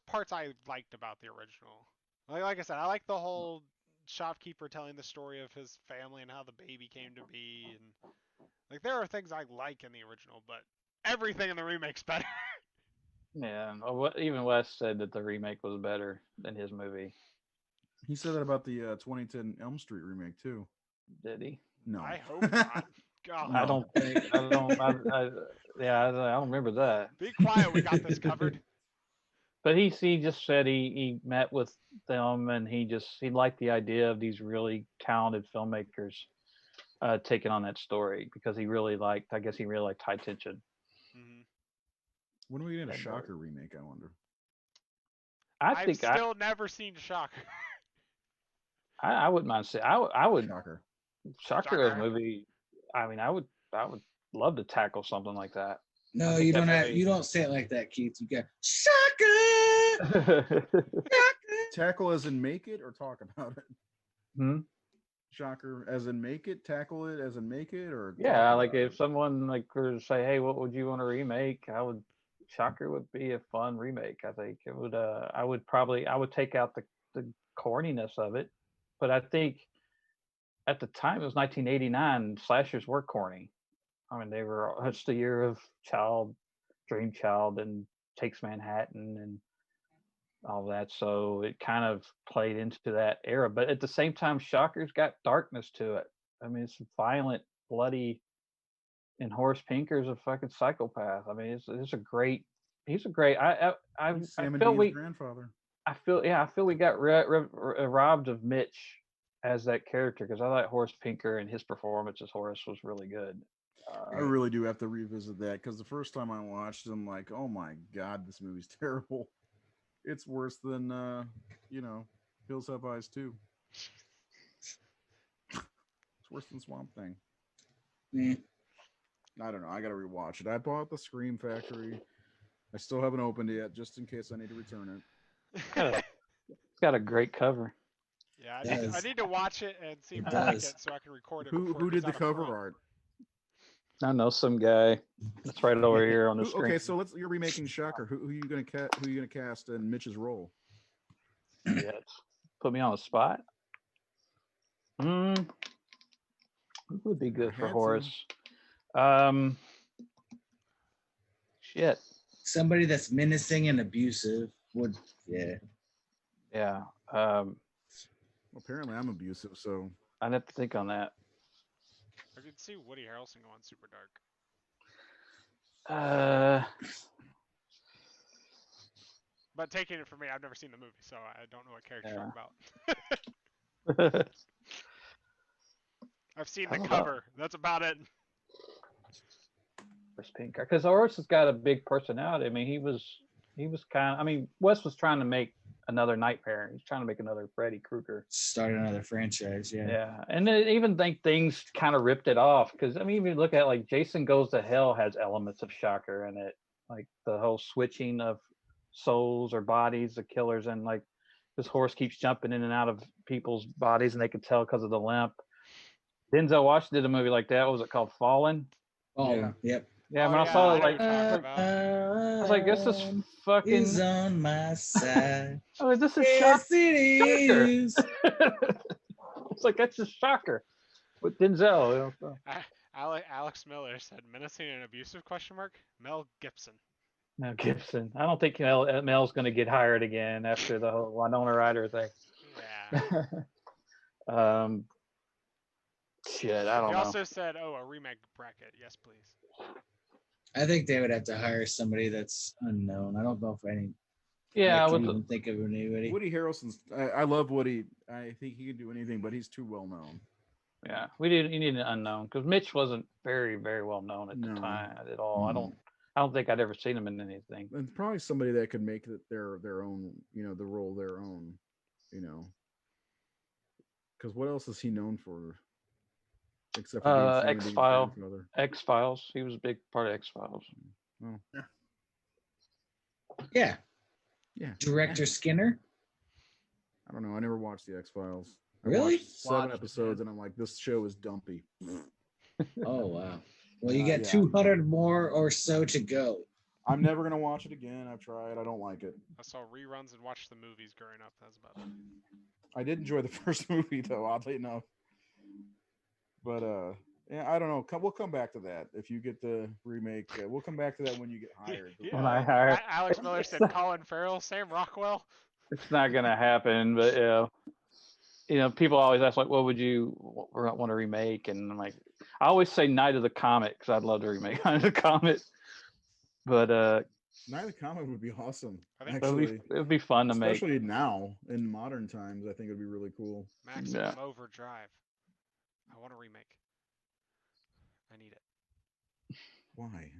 Speaker 3: parts I liked about the original. Like I said, I like the whole shopkeeper telling the story of his family and how the baby came to be, and like there are things I like in the original, but everything in the remake's better.
Speaker 2: Yeah. Even Wes said that the remake was better than his movie.
Speaker 1: He said that about the 2010 Elm Street remake too.
Speaker 2: Did he?
Speaker 1: No,
Speaker 3: I hope not. God.
Speaker 2: I don't think. I don't. Yeah, I don't remember that.
Speaker 3: Be quiet. We got this covered.
Speaker 2: But he just said he met with them, and he liked the idea of these really talented filmmakers taking on that story, because he really liked High Tension.
Speaker 3: Mhm.
Speaker 1: When are we getting a
Speaker 2: And,
Speaker 1: Shocker remake? I wonder.
Speaker 3: I've still never seen Shocker.
Speaker 2: I wouldn't mind saying I would
Speaker 1: Shocker.
Speaker 2: Shocker as a
Speaker 3: Shocker.
Speaker 2: movie. I mean, I would love to tackle something like that.
Speaker 4: No,
Speaker 2: think
Speaker 4: you
Speaker 2: that
Speaker 4: don't have.
Speaker 2: maybe-
Speaker 4: You don't say it like that, Keith. You got Shaka.
Speaker 1: Tackle as in make it or talk about it.
Speaker 2: Hmm?
Speaker 1: Shocker as in make it. Tackle it as in make it or
Speaker 2: Yeah,
Speaker 1: talk
Speaker 2: like
Speaker 1: about
Speaker 2: if
Speaker 1: it?
Speaker 2: someone like were to say, "Hey, what would you want to remake?" Shocker would be a fun remake. I think it would. I would take out the corniness of it, but I think at the time it was 1989. Slashers were corny. I mean, it's the year of Dream Child, and Takes Manhattan, and all that. So it kind of played into that era. But at the same time, Shocker's got darkness to it. I mean, it's violent, bloody, and Horace Pinker's a fucking psychopath. I mean, it's a great. He's a great. I
Speaker 1: Sam and
Speaker 2: feel
Speaker 1: Dean's
Speaker 2: we.
Speaker 1: grandfather.
Speaker 2: I feel we got robbed of Mitch as that character, because I thought Horace Pinker and his performance as Horace was really good.
Speaker 1: I really do have to revisit that, because the first time I watched it, I'm like, oh my god, this movie's terrible. It's worse than Hills Have Eyes 2. It's worse than Swamp Thing. I don't know. I gotta rewatch it. I bought the Scream Factory. I still haven't opened it yet, just in case I need to return it.
Speaker 2: It's got a great cover.
Speaker 3: Yeah, I need to watch it and see if
Speaker 4: It
Speaker 3: I like
Speaker 4: does.
Speaker 3: it so I can record it.
Speaker 1: Who did the cover art?
Speaker 2: I know some guy. That's right over here on the screen.
Speaker 1: Okay, so you're remaking Shocker. Who are you gonna cast in Mitch's role?
Speaker 2: Yes. Put me on the spot. Who would be good for Horace? Shit.
Speaker 4: Somebody that's menacing and abusive would,
Speaker 2: Yeah.
Speaker 1: Apparently, I'm abusive, so
Speaker 2: I'd have to think on that.
Speaker 3: I could see Woody Harrelson going super dark. But taking it from me, I've never seen the movie, so I don't know what character you're about. I've seen the cover. That's about it.
Speaker 2: Horace Pinker, because Horace has got a big personality. I mean, he was kind of. I mean, Wes was trying to make another Nightmare. He's trying to make another Freddy Krueger.
Speaker 4: Start another franchise, yeah.
Speaker 2: Yeah, and I even think things kind of ripped it off, because I mean, even look at like Jason Goes to Hell has elements of Shocker in it, like the whole switching of souls or bodies, the killers, and like this horse keeps jumping in and out of people's bodies, and they could tell because of the limp. Denzel Washington did a movie like that. What was it called? Fallen.
Speaker 4: Oh, yep.
Speaker 2: Yeah, when I saw it, like, I was like, this is fucking.
Speaker 4: Is on my side.
Speaker 2: Oh, this is
Speaker 4: Yes,
Speaker 2: Shocker.
Speaker 4: it is.
Speaker 2: It's like, that's just Shocker with Denzel. You know, so.
Speaker 3: Alex Miller said, menacing and abusive, ? Mel Gibson.
Speaker 2: Mel Gibson. I don't think Mel's going to get hired again after the whole Winona Ryder thing.
Speaker 3: Yeah.
Speaker 2: Shit, I don't know.
Speaker 3: He also said, a remake bracket. Yes, please.
Speaker 4: I think they would have to hire somebody that's unknown. I don't know if any.
Speaker 2: Yeah,
Speaker 4: I can't even think of anybody.
Speaker 1: Woody Harrelson's. I love Woody. I think he can do anything, but he's too well known.
Speaker 2: Yeah, you need an unknown, because Mitch wasn't very, very well known at the time at all. I don't think I'd ever seen him in anything.
Speaker 1: And probably somebody that could make their own, the role their own, because what else is he known for? Except for
Speaker 2: X-Files. He was a big part of X-Files.
Speaker 1: Oh.
Speaker 4: Yeah.
Speaker 1: Yeah.
Speaker 4: Director Skinner.
Speaker 1: I don't know. I never watched the X-Files.
Speaker 4: Really?
Speaker 1: 7 episodes, and I'm like, this show is dumpy.
Speaker 4: Oh wow. Well, you got 200 more or so to go.
Speaker 1: I'm never gonna watch it again. I've tried. I don't like it.
Speaker 3: I saw reruns and watched the movies growing up. That's about it.
Speaker 1: I did enjoy the first movie, though, oddly enough. But I don't know. We'll come back to that if you get the remake. We'll come back to that when you get hired.
Speaker 2: When I hire
Speaker 3: Alex Miller said Colin Farrell, Sam Rockwell.
Speaker 2: It's not gonna happen, but people always ask, like, what would you want to remake? And I'm like, I always say Night of the Comet, because I'd love to remake Night of the Comet. But
Speaker 1: Night of the Comet would be awesome.
Speaker 2: Actually, it would be fun to make,
Speaker 1: especially now in modern times. I think it would be really cool.
Speaker 3: Maximum Overdrive. I want a remake. I need it.
Speaker 1: Why?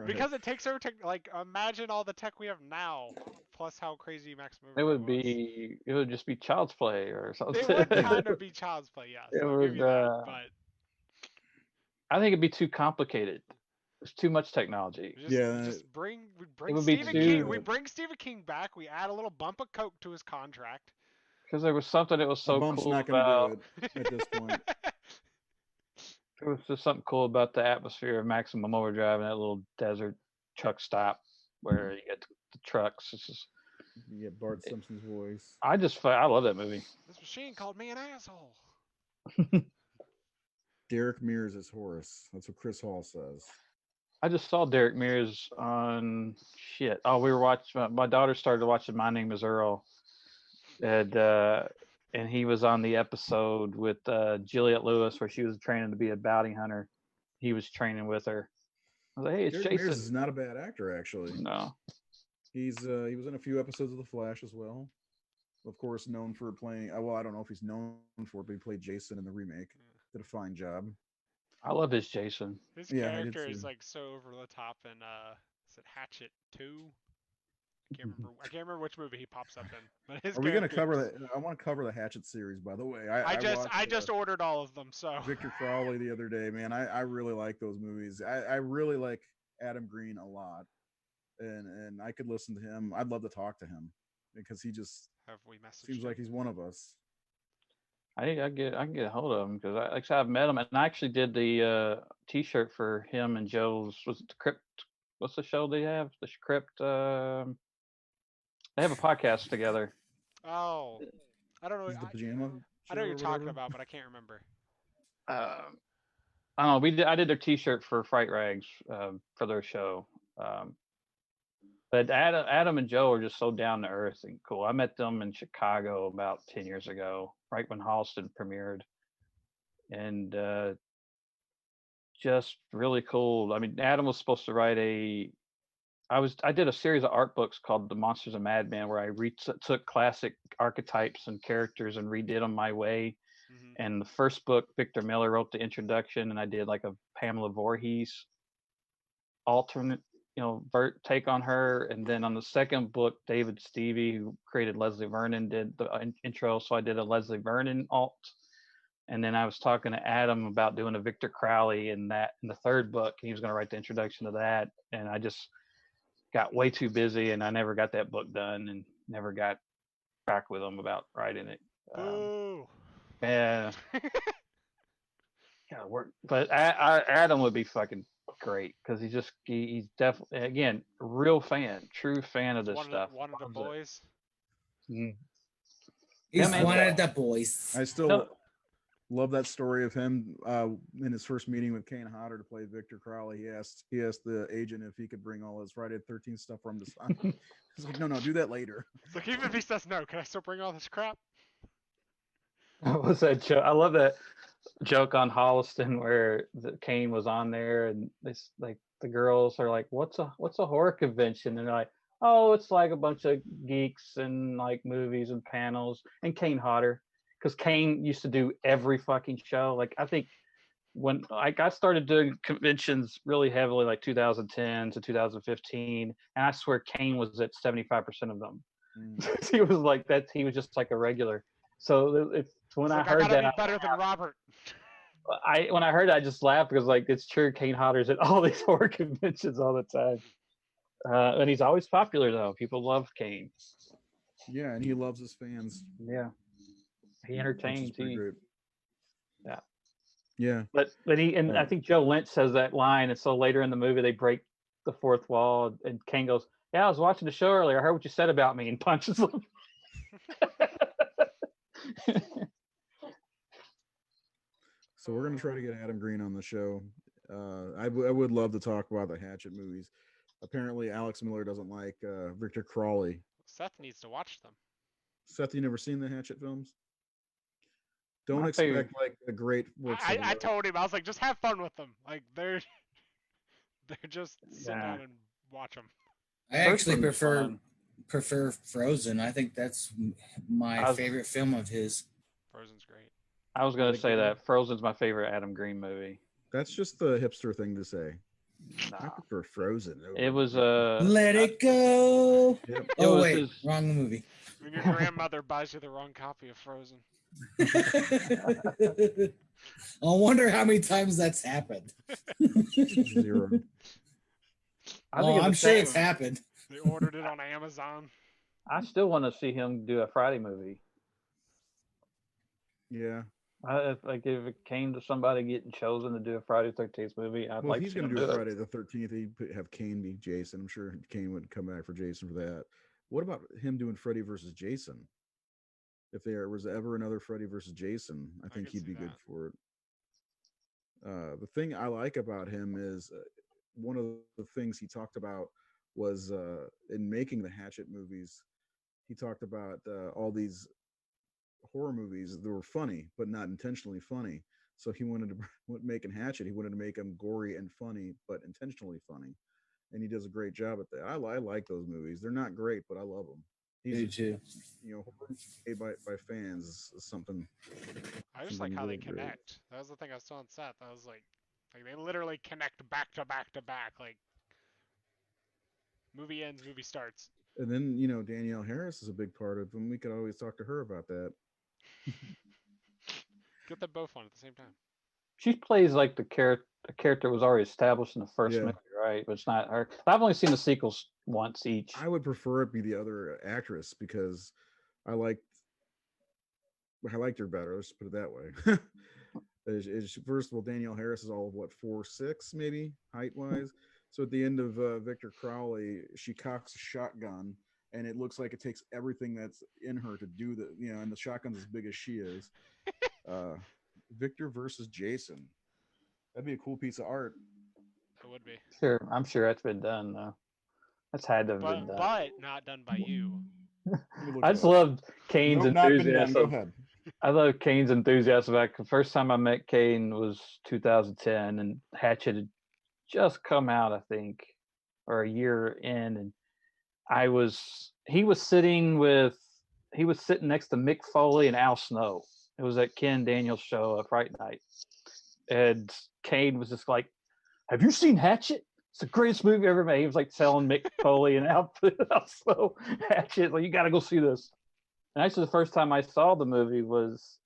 Speaker 3: Because it takes over tech. Like, imagine all the tech we have now, plus how crazy Maximum
Speaker 2: it
Speaker 3: Overdrive
Speaker 2: would just be Child's Play or something.
Speaker 3: It would kind of be Child's Play, yes.
Speaker 2: It would,
Speaker 3: but
Speaker 2: I think it'd be too complicated. There's too much technology.
Speaker 3: Just bring Stephen King. We bring Stephen King back. We add a little bump of coke to his contract.
Speaker 2: Because there was something that was so cool about
Speaker 1: do it at this point.
Speaker 2: There was just something cool about the atmosphere of Maximum Overdrive and that little desert truck stop where you get the trucks. It's just,
Speaker 1: you get Bart Simpson's voice.
Speaker 2: I love that movie.
Speaker 3: This machine called me an asshole.
Speaker 1: Derek Mears is Horace. That's what Chris Hall says.
Speaker 2: I just saw Derek Mears on shit. Oh, we were watching. My daughter started watching My Name Is Earl, and he was on the episode with Juliette Lewis where she was training to be a bounty hunter. He was training with her. I was like, hey, it's
Speaker 1: Derek Mears
Speaker 2: Jason.
Speaker 1: is not a bad actor, actually.
Speaker 2: No,
Speaker 1: He was in a few episodes of The Flash as well. Of course, known for playing. Well, I don't know if he's known for it, but he played Jason in the remake. Did a fine job.
Speaker 2: I love his Jason.
Speaker 3: His
Speaker 1: Yeah, I did
Speaker 3: character is
Speaker 1: too.
Speaker 3: like so over the top in is it Hatchet 2? I can't remember which movie he pops up in. But his
Speaker 1: Are we going to
Speaker 3: character
Speaker 1: cover
Speaker 3: is-
Speaker 1: that? I want to cover the Hatchet series, by the way.
Speaker 3: I
Speaker 1: watched,
Speaker 3: just ordered all of them, so
Speaker 1: Victor Crowley the other day, man. I really like those movies. I really like Adam Green a lot, and I could listen to him. I'd love to talk to him because he just
Speaker 3: have we messaged
Speaker 1: seems
Speaker 3: him?
Speaker 1: like he's one of us.
Speaker 2: I can get a hold of him because like I said, I've met him, and I actually did the T-shirt for him and Joe's. Was it the Crypt? What's the show they have? The Crypt. They have a podcast together.
Speaker 3: Oh, I don't know.
Speaker 1: He's the pajama.
Speaker 3: I know
Speaker 1: show
Speaker 3: what you're
Speaker 1: or
Speaker 3: talking
Speaker 1: whatever.
Speaker 3: about, but I can't remember.
Speaker 2: I don't know. I did their T-shirt for Fright Rags for their show. But Adam and Joe are just so down to earth and cool. I met them in Chicago about 10 years ago, right when Halston premiered, and just really cool. I mean, Adam was supposed to write I did a series of art books called The Monsters of Madman, where I took classic archetypes and characters and redid them my way.
Speaker 3: Hmm.
Speaker 2: And the first book, Victor Miller wrote the introduction, and I did like a Pamela Voorhees alternate, take on her. And then on the second book, David Stevie, who created Leslie Vernon, did the intro. So I did a Leslie Vernon alt. And then I was talking to Adam about doing a Victor Crowley in the third book. He was going to write the introduction to that, and I just got way too busy, and I never got that book done, and never got back with him about writing it.
Speaker 3: Boo!
Speaker 2: Yeah, gotta work. But Adam would be fucking great because he's definitely, again, real fan, true fan of this stuff.
Speaker 3: One of the
Speaker 2: Loves it.
Speaker 3: boys.
Speaker 2: Mhm.
Speaker 4: He's
Speaker 2: man.
Speaker 4: one of the boys.
Speaker 1: I still
Speaker 2: No,
Speaker 1: love that story of him in his first meeting with Kane Hodder to play Victor Crowley. He asked the agent if he could bring all his Friday the 13th stuff for him to sign. He's like, no, do that later.
Speaker 3: So even if he says no, can I still bring all this crap?
Speaker 2: what was that joke? I love that joke on Holliston where Kane was on there, and this like the girls are like, what's a horror convention? And they're like, oh, it's like a bunch of geeks and like movies and panels. And Kane Hodder, because Kane used to do every fucking show. Like I think when I started doing conventions really heavily, like 2010 to 2015, and I swear Kane was at 75% of them. He was like that. He was just like a regular. So it's when I heard
Speaker 3: gotta
Speaker 2: that,
Speaker 3: be better than Robert.
Speaker 2: when I heard that, I just laughed because like it's true. Kane Hodder's at all these horror conventions all the time, and he's always popular though. People love Kane.
Speaker 1: Yeah, and he loves his fans.
Speaker 2: Yeah, he
Speaker 1: which is
Speaker 2: entertains.
Speaker 1: pretty great.
Speaker 2: Yeah.
Speaker 1: Yeah.
Speaker 2: But I think Joe Lynch says that line, and so later in the movie they break the fourth wall, and Kane goes, "Yeah, I was watching the show earlier. I heard what you said about me," and punches him.
Speaker 1: So we're gonna try to get Adam Green on the show. I would love to talk about the Hatchet movies. Apparently, Alex Miller doesn't like Victor Crowley.
Speaker 3: Seth needs to watch them.
Speaker 1: Seth, you never seen the Hatchet films? Don't
Speaker 2: My
Speaker 1: expect
Speaker 2: favorite-
Speaker 1: like a great works. of
Speaker 3: I
Speaker 1: art.
Speaker 3: told him, I was like, just have fun with them. Like they're just sit
Speaker 2: Yeah.
Speaker 3: down and watch them.
Speaker 4: I actually
Speaker 2: First one's fun.
Speaker 4: prefer Frozen. I think that's my
Speaker 2: I was-
Speaker 4: favorite film of his.
Speaker 3: Frozen's great.
Speaker 2: I was gonna
Speaker 1: Like
Speaker 2: say
Speaker 1: the-
Speaker 2: that Frozen's my favorite Adam Green movie.
Speaker 1: That's just the hipster thing to say. I
Speaker 2: Nah.
Speaker 1: prefer Frozen. over-
Speaker 2: It was
Speaker 4: Let it go.
Speaker 1: Yep.
Speaker 2: It
Speaker 4: Oh
Speaker 2: was
Speaker 4: wait,
Speaker 2: his-
Speaker 4: wrong movie.
Speaker 3: When your grandmother buys you the wrong copy of Frozen.
Speaker 4: I wonder how many times that's happened.
Speaker 1: 0.
Speaker 2: I think
Speaker 4: Oh, I'm
Speaker 2: it's
Speaker 4: sure
Speaker 2: the
Speaker 4: it's
Speaker 2: same.
Speaker 4: happened.
Speaker 3: They ordered it on Amazon.
Speaker 2: I still want to see him do a Friday movie.
Speaker 1: Yeah.
Speaker 2: If it came to somebody getting chosen to do a Friday 13th movie, I'd
Speaker 1: Well,
Speaker 2: like
Speaker 1: if he's
Speaker 2: to see
Speaker 1: going
Speaker 2: him
Speaker 1: to do
Speaker 2: do
Speaker 1: it
Speaker 2: it.
Speaker 1: Friday the 13th, he'd have Kane be Jason. I'm sure Kane would come back for Jason for that. What about him doing Freddy versus Jason? if there was ever another Freddy versus Jason, I think
Speaker 3: could
Speaker 1: he'd
Speaker 3: see
Speaker 1: be good
Speaker 3: that.
Speaker 1: for it. The thing I like about him is one of the things he talked about was in making the Hatchet movies. He talked about all these horror movies that were funny, but not intentionally funny. So he wanted to making Hatchet. He wanted to make them gory and funny, but intentionally funny, and he does a great job at that. I like those movies. They're not great, but I love them. He's
Speaker 4: Me too.
Speaker 1: horror made by fans is something
Speaker 3: I just like how
Speaker 1: really
Speaker 3: they
Speaker 1: great.
Speaker 3: connect. That was the thing I was telling Seth. I was like they literally connect back to back to back. Like movie ends, movie starts.
Speaker 1: And then Danielle Harris is a big part of them. We could always talk to her about that.
Speaker 3: Get them both on at the same time.
Speaker 2: She plays like the character was already established in the first
Speaker 1: Yeah.
Speaker 2: movie, right? But it's not her. I've only seen the sequels once each.
Speaker 1: I would prefer it be the other actress because I liked her better. Let's put it that way. First of all, Danielle Harris is all of what 4'6" maybe height wise. So at the end of Victor Crowley, she cocks a shotgun, and it looks like it takes everything that's in her to do the and the shotgun's as big as she is. Victor versus Jason. That'd be a cool piece of art.
Speaker 3: It would be.
Speaker 2: Sure, I'm sure that's been done though. That's had to have been done.
Speaker 3: But not done by you.
Speaker 2: I just loved Kane's
Speaker 1: Nope, not been done. Go
Speaker 2: enthusiasm.
Speaker 1: ahead.
Speaker 2: I love Kane's enthusiasm. Like the first time I met Kane was 2010, and Hatchet had just come out, I think, or a year in, and he was sitting next to Mick Foley and Al Snow. It was at Ken Daniels' show at Fright Night, and Kane was just like, "Have you seen Hatchet? It's the greatest movie ever made." He was like telling Mick Foley and Al Snow Hatchet, like, "You got to go see this." And actually, the first time I saw the movie was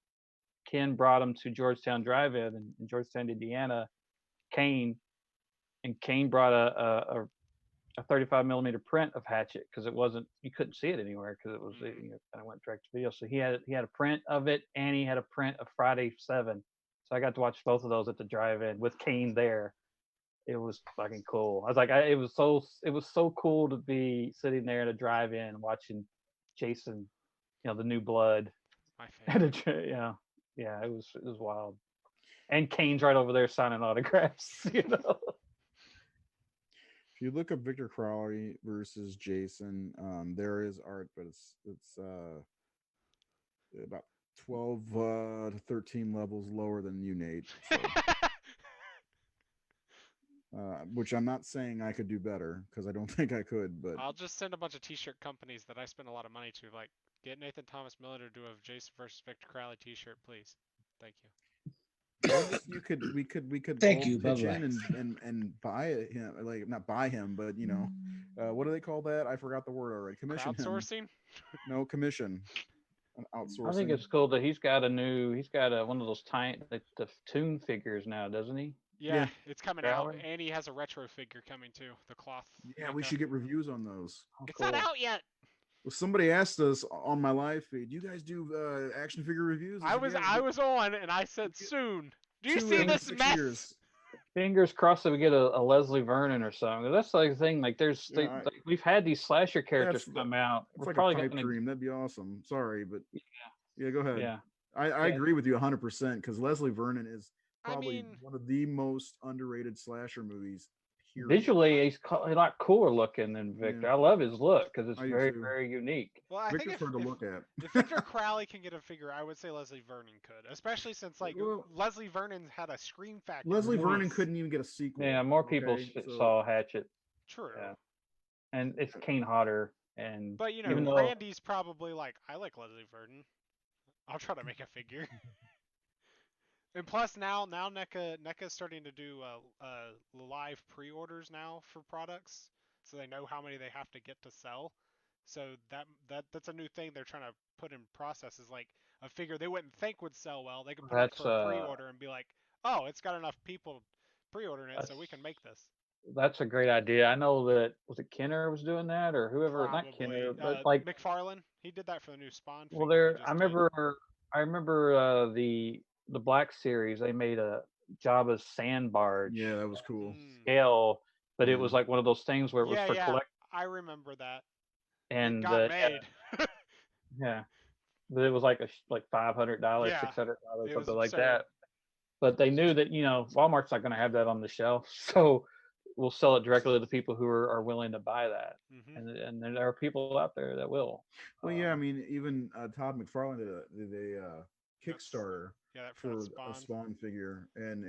Speaker 2: Ken brought him to Georgetown Drive-In in Georgetown, Indiana. Kane brought a 35 millimeter print of Hatchet because you couldn't see it anywhere because it was kind of went direct to video. So he had a print of it, and he had a print of Friday 7. So I got to watch both of those at the drive-in with Kane there. It was fucking cool. I was like, it was so cool to be sitting there at a drive-in watching Jason, the new blood.
Speaker 3: My favorite.
Speaker 2: Yeah, it was wild. And Kane's right over there signing autographs.
Speaker 1: If you look up Victor Crowley versus Jason, there is art, but it's about 12 to 13 levels lower than you, Nate. So. Which I'm not saying I could do better because I don't think I could, but
Speaker 3: I'll just send a bunch of t-shirt companies that I spend a lot of money to, like, get Nathan Thomas Miller to do a Jason versus Victor Crowley t-shirt, please. Thank you.
Speaker 1: we could
Speaker 4: Thank
Speaker 1: all
Speaker 4: you,
Speaker 1: pitch
Speaker 4: bye-bye.
Speaker 1: in and buy him, like not buy him, but what do they call that? I forgot the word already. Commission him.
Speaker 3: Crowdsourcing?
Speaker 1: No, commission. Outsourcing.
Speaker 2: I think it's cool that he's got one of those the Toon figures now, doesn't he?
Speaker 3: Yeah, it's coming out,
Speaker 2: Crowley?
Speaker 3: and he has a retro figure coming too. The cloth.
Speaker 1: Yeah, we should get reviews on those.
Speaker 2: Oh,
Speaker 3: It's
Speaker 2: cool.
Speaker 3: not out yet.
Speaker 1: Well, somebody asked us on my live feed, "Do you guys do action figure reviews?"
Speaker 3: I was on, and I said soon. Do you see this mess?
Speaker 1: Years.
Speaker 2: Fingers crossed that we get a Leslie Vernon or something. That's like the thing. Like we've had these slasher characters come out.
Speaker 1: It's
Speaker 2: We're
Speaker 1: like
Speaker 2: probably
Speaker 1: a pipe
Speaker 2: gonna.
Speaker 1: dream. That'd be awesome. Sorry, but yeah, go ahead.
Speaker 2: Yeah.
Speaker 1: I agree with you 100% because Leslie Vernon is probably
Speaker 3: I mean,
Speaker 1: one of the most underrated slasher movies. Period.
Speaker 2: Visually, he's a lot cooler looking than Victor.
Speaker 1: Yeah.
Speaker 2: I love his look because it's
Speaker 1: I do
Speaker 2: very,
Speaker 1: too.
Speaker 2: very unique.
Speaker 3: well, I
Speaker 1: Victor's
Speaker 3: think
Speaker 1: hard to look at.
Speaker 3: if Victor Crowley can get a figure, I would say Leslie Vernon could, especially since
Speaker 1: Well,
Speaker 3: Leslie Vernon had a Scream Factory.
Speaker 1: Leslie Vernon
Speaker 3: release.
Speaker 1: couldn't even get a sequel.
Speaker 2: Yeah, more people saw Hatchet.
Speaker 3: True.
Speaker 2: Yeah. And it's Kane Hodder, and
Speaker 3: But
Speaker 2: even though
Speaker 3: Randy's probably like, I like Leslie Vernon. I'll try to make a figure. And plus now NECA's starting to do live pre-orders now for products, so they know how many they have to get to sell. So that's a new thing they're trying to put in process, is like a figure they wouldn't think would sell well. They can put it for a pre-order and be like, oh, it's got enough people pre-ordering it, so we can make this.
Speaker 2: That's a great idea. I know that was it Kenner was doing that, or whoever,
Speaker 3: Probably.
Speaker 2: not Kenner, but like
Speaker 3: McFarlane, he did that for the new Spawn figure.
Speaker 2: Well, I remember the Black Series. They made a Jabba's sand barge.
Speaker 1: Yeah, that was cool.
Speaker 2: Scale, but it was like one of those things where it was for collect.
Speaker 3: I remember that.
Speaker 2: And
Speaker 3: it got made.
Speaker 2: Yeah, But it was like like $500,
Speaker 3: Yeah,
Speaker 2: $600,
Speaker 3: it was
Speaker 2: something like
Speaker 3: absurd.
Speaker 2: that. But they knew that Walmart's not going to have that on the shelf, so we'll sell it directly to the people who are willing to buy that,
Speaker 3: Mm-hmm.
Speaker 2: and there are people out there that will.
Speaker 1: Well, yeah, I mean, even Todd McFarlane did a
Speaker 3: That's-
Speaker 1: Kickstarter
Speaker 3: Yeah,
Speaker 1: for
Speaker 3: that
Speaker 1: a
Speaker 3: Spawn.
Speaker 1: Spawn figure, and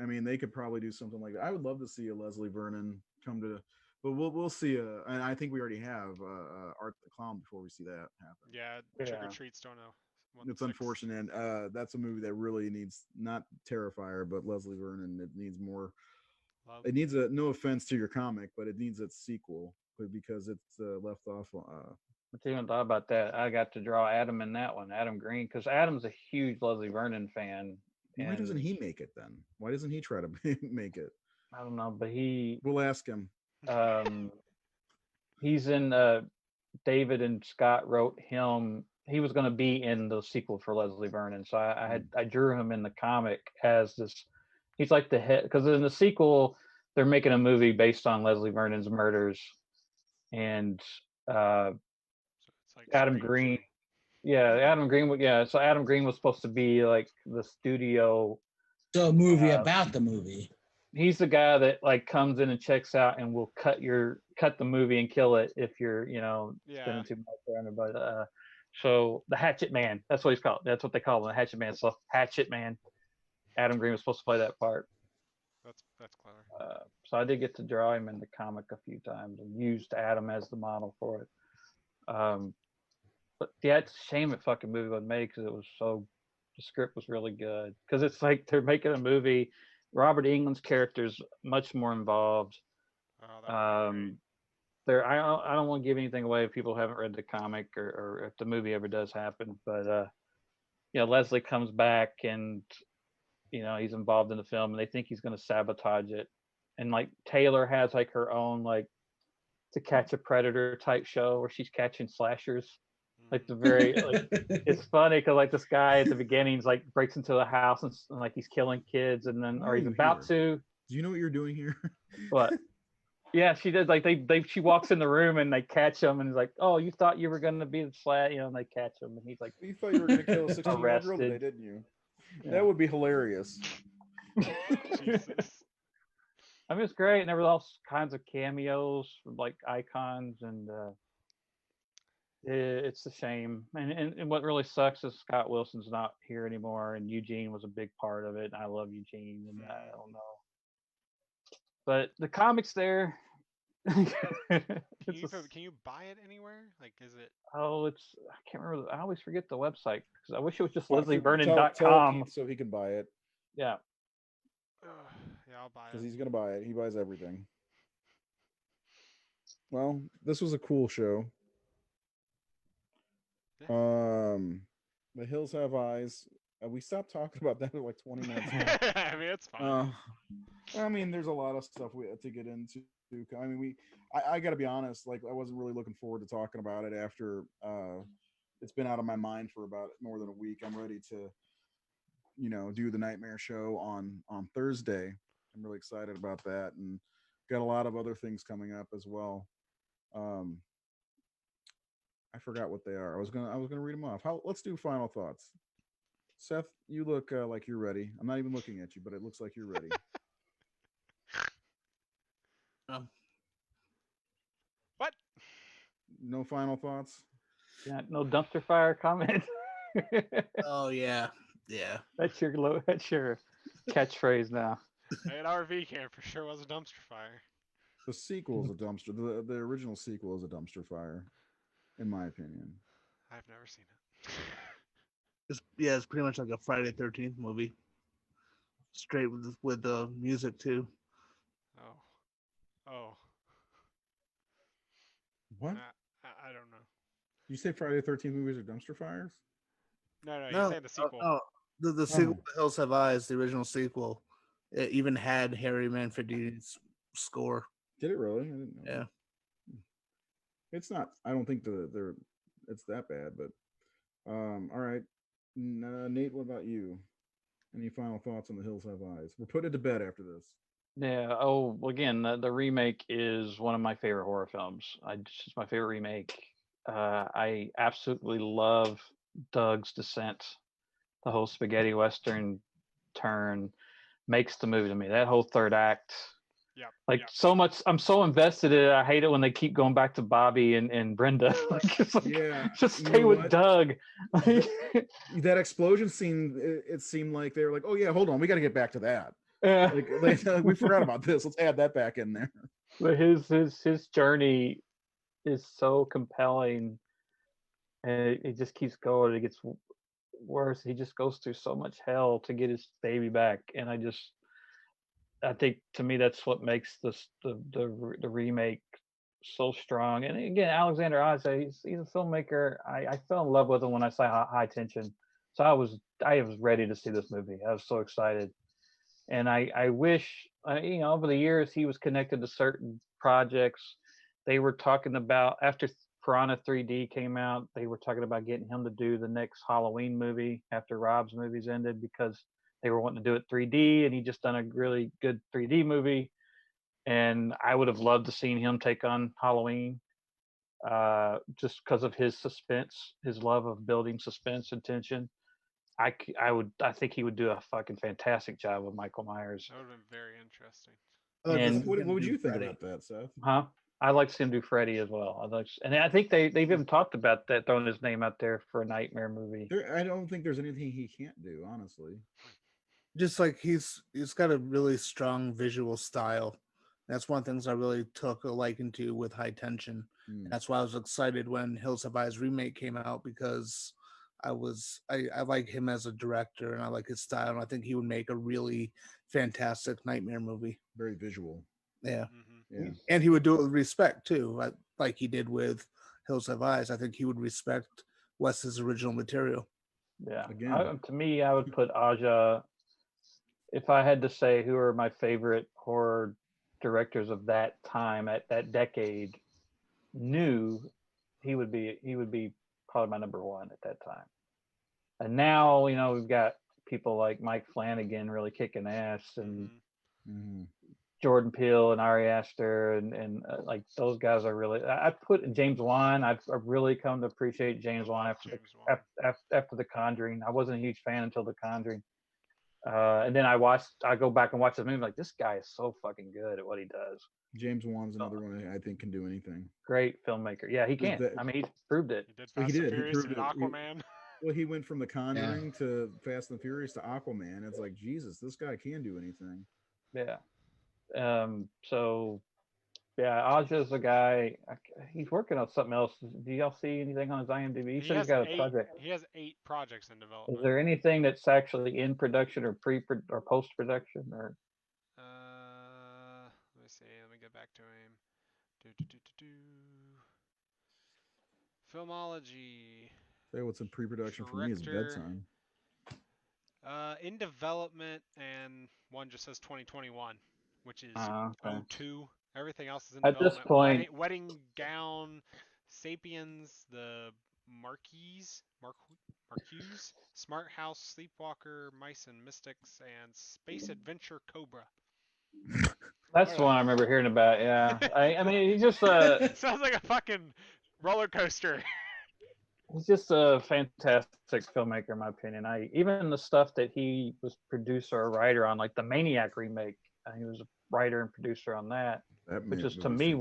Speaker 1: I mean, they could probably do something like that. I would love to see a Leslie Vernon come to, but we'll see. And I think we already have Art the Clown before we see that happen.
Speaker 3: Yeah, Trick or
Speaker 2: Yeah.
Speaker 3: Treats don't know.
Speaker 1: It's unfortunate. That's a movie that really needs not Terrifier, but Leslie Vernon. It needs more.
Speaker 3: Love.
Speaker 1: It needs no offense to your comic, but it needs its sequel because it's left off.
Speaker 2: I even thought about that. I got to draw Adam in that one, Adam Green, because Adam's a huge Leslie Vernon fan.
Speaker 1: Why doesn't
Speaker 2: and
Speaker 1: he make it then? Why doesn't he try to make it?
Speaker 2: I don't know, but
Speaker 1: We'll ask him.
Speaker 2: he's in David and Scott wrote him. He was going to be in the sequel for Leslie Vernon, so I drew him in the comic as this. He's like the head, because in the sequel they're making a movie based on Leslie Vernon's murders, and
Speaker 3: So it's like
Speaker 2: Adam
Speaker 3: Scream
Speaker 2: Green.
Speaker 3: shit.
Speaker 2: Yeah, Adam Green. Yeah, so Adam Green was supposed to be like the studio.
Speaker 4: So a movie about the movie.
Speaker 2: He's the guy that like comes in and checks out and will cut the movie and kill it if you're
Speaker 3: Yeah.
Speaker 2: spending too much on it. But so the Hatchet Man, that's what he's called. That's what they call him, the Hatchet Man. So Hatchet Man. Adam Green was supposed to play that part.
Speaker 3: That's clever.
Speaker 2: So I did get to draw him in the comic a few times and used Adam as the model for it. But yeah, it's a shame that fucking movie wasn't made because the script was really good. Because it's like they're making a movie. Robert Englund's character is much more involved.
Speaker 3: Oh, that would be great.
Speaker 2: I don't want to give anything away if people haven't read the comic or if the movie ever does happen. But Leslie comes back and he's involved in the film and they think he's going to sabotage it. And like Taylor has like her own like To Catch a Predator type show where she's catching slashers. Like the very like it's funny because like this guy at the beginning's like breaks into the house and like he's killing kids and then or he's about to.
Speaker 1: Do you know what you're doing here?
Speaker 2: What? Yeah, she does. Like she walks in the room and they catch him and he's like, "Oh, you thought you were gonna be the slat," and they catch him and he's like,
Speaker 1: You thought you were gonna kill a 16-year-old girl
Speaker 2: Arrested.
Speaker 1: today, didn't you?
Speaker 2: Yeah.
Speaker 1: That would be hilarious.
Speaker 3: Jesus.
Speaker 2: I mean, it's great, and there were all kinds of cameos from like icons, and it's a shame. And what really sucks is Scott Wilson's not here anymore, and Eugene was a big part of it. And I love Eugene, and I don't know, but the comics there.
Speaker 3: Can you buy it anywhere? Like, is it?
Speaker 2: Oh, I can't remember. I always forget the website because I wish it was just
Speaker 1: Tell
Speaker 2: leslievernon.com.
Speaker 1: Keith so he can buy it
Speaker 2: Yeah.
Speaker 3: Yeah, I'll buy
Speaker 1: because
Speaker 3: it.
Speaker 1: he's gonna buy it. He buys everything. Well, this was a cool show. The Hills Have Eyes. We stopped talking about that in like 20 minutes.
Speaker 3: I mean, it's fine.
Speaker 1: I mean, there's a lot of stuff to get into. I mean, I got to be honest. Like, I wasn't really looking forward to talking about it after it's been out of my mind for about more than a week. I'm ready to, do the Nightmare Show on Thursday. I'm really excited about that, and got a lot of other things coming up as well. I forgot what they are. I was gonna read them off. Let's do final thoughts. Seth, you look like you're ready. I'm not even looking at you, but it looks like you're ready.
Speaker 3: What?
Speaker 1: No final thoughts?
Speaker 2: Yeah, no dumpster fire comment.
Speaker 5: Oh yeah.
Speaker 2: That's your catchphrase now.
Speaker 3: An RV camper sure was a dumpster fire.
Speaker 1: The sequel is a dumpster. The original sequel is a dumpster fire, in my opinion.
Speaker 3: I've never seen it.
Speaker 5: It's pretty much like a Friday the 13th movie. Straight with the music too.
Speaker 3: Oh.
Speaker 1: What?
Speaker 3: I don't know.
Speaker 1: You say Friday the 13th movies are dumpster fires?
Speaker 3: No, you say the sequel.
Speaker 5: No, the sequel, The Hills Have Eyes, the original sequel, it even had Harry Manfredi's score.
Speaker 1: Did it really? I didn't know.
Speaker 5: Yeah.
Speaker 1: It's not. I don't think it's that bad, but all right. Nate, what about you? Any final thoughts on The Hills Have Eyes? We're putting it to bed after this.
Speaker 2: Yeah. Oh, again, the remake is one of my favorite horror films. It's just my favorite remake. I absolutely love Doug's descent. The whole spaghetti western turn makes the movie to me. That whole third act, like so much. I'm so invested in it. I hate it when they keep going back to Bobby and Brenda. It's like,
Speaker 1: Yeah,
Speaker 2: just
Speaker 1: you
Speaker 2: stay
Speaker 1: know
Speaker 2: with
Speaker 1: what?
Speaker 2: Doug.
Speaker 1: That explosion scene, it seemed like they were like, oh yeah, hold on, we got to get back to that.
Speaker 2: Yeah.
Speaker 1: Like we forgot about this. Let's add that back in there.
Speaker 2: But his journey is so compelling, and it just keeps going. It gets worse. He just goes through so much hell to get his baby back, and I think to me that's what makes the remake so strong. And again, Alexander Oz, he's a filmmaker. I fell in love with him when I saw High Tension, so I was ready to see this movie. I was so excited, and I wish over the years he was connected to certain projects. They were talking about after Piranha 3D came out, they were talking about getting him to do the next Halloween movie after Rob's movies ended because they were wanting to do it 3D, and he just done a really good 3D movie. And I would have loved to seen him take on Halloween, just because of his suspense, his love of building suspense and tension. I think he would do a fucking fantastic job with Michael Myers.
Speaker 3: That would have been very interesting.
Speaker 2: And
Speaker 1: What would you think about that, Seth?
Speaker 2: Huh? I like to see him do Freddy as well. And I think they've even talked about that, throwing his name out there for a Nightmare movie.
Speaker 1: I don't think there's anything he can't do, honestly.
Speaker 5: Just like he's got a really strong visual style. That's one of the things I really took a liking to with High Tension. That's why I was excited when Hills Have Eyes remake came out, because I like him as a director and I like his style, and I think he would make a really fantastic Nightmare movie.
Speaker 1: Very visual.
Speaker 5: Yeah.
Speaker 3: Mm-hmm.
Speaker 1: Yeah.
Speaker 5: And he would do it with respect too, like he did with Hills Have Eyes. I think he would respect Wes's original material.
Speaker 2: Yeah.
Speaker 1: Again.
Speaker 2: To me, I would put Aja. If I had to say who are my favorite horror directors of that time, at that decade, new, he would be probably my number one at that time. And now, we've got people like Mike Flanagan really kicking ass, and Jordan Peele and Ari Aster, and like those guys are really. I put James Wan. I've really come to appreciate James Wan after The Conjuring. I wasn't a huge fan until The Conjuring. And then I go back and watch the movie, like, this guy is so fucking good at what he does.
Speaker 1: James Wan's another one I think can do anything.
Speaker 2: Great filmmaker. Yeah, he can. I mean, he's proved it.
Speaker 3: He did Fast and Furious, he did Aquaman.
Speaker 1: Well, he went from The Conjuring to Fast and Furious to Aquaman. It's like, Jesus, this guy can do anything.
Speaker 2: Yeah. So yeah, Aja's a guy. He's working on something else. Do y'all see anything on his IMDb? He said he's got a project.
Speaker 3: He has 8 projects in development.
Speaker 2: Is there anything that's actually in production or or post production or?
Speaker 3: Let me see. Let me get back to him. Filmology.
Speaker 1: Say what's in pre-production for me is bedtime.
Speaker 3: In development, and one just says 2021, which is 02. Everything else is in
Speaker 2: at
Speaker 3: development.
Speaker 2: This point,
Speaker 3: Wedding Gown, Sapiens, the Marquise, Smart House, Sleepwalker, Mice and Mystics, and Space Adventure Cobra.
Speaker 2: That's the one I remember hearing about. Yeah, I mean, he's just
Speaker 3: sounds like a fucking roller coaster.
Speaker 2: He's just a fantastic filmmaker, in my opinion. Even the stuff that he was producer or writer on, like the Maniac remake, he was a writer and producer on that, which is to me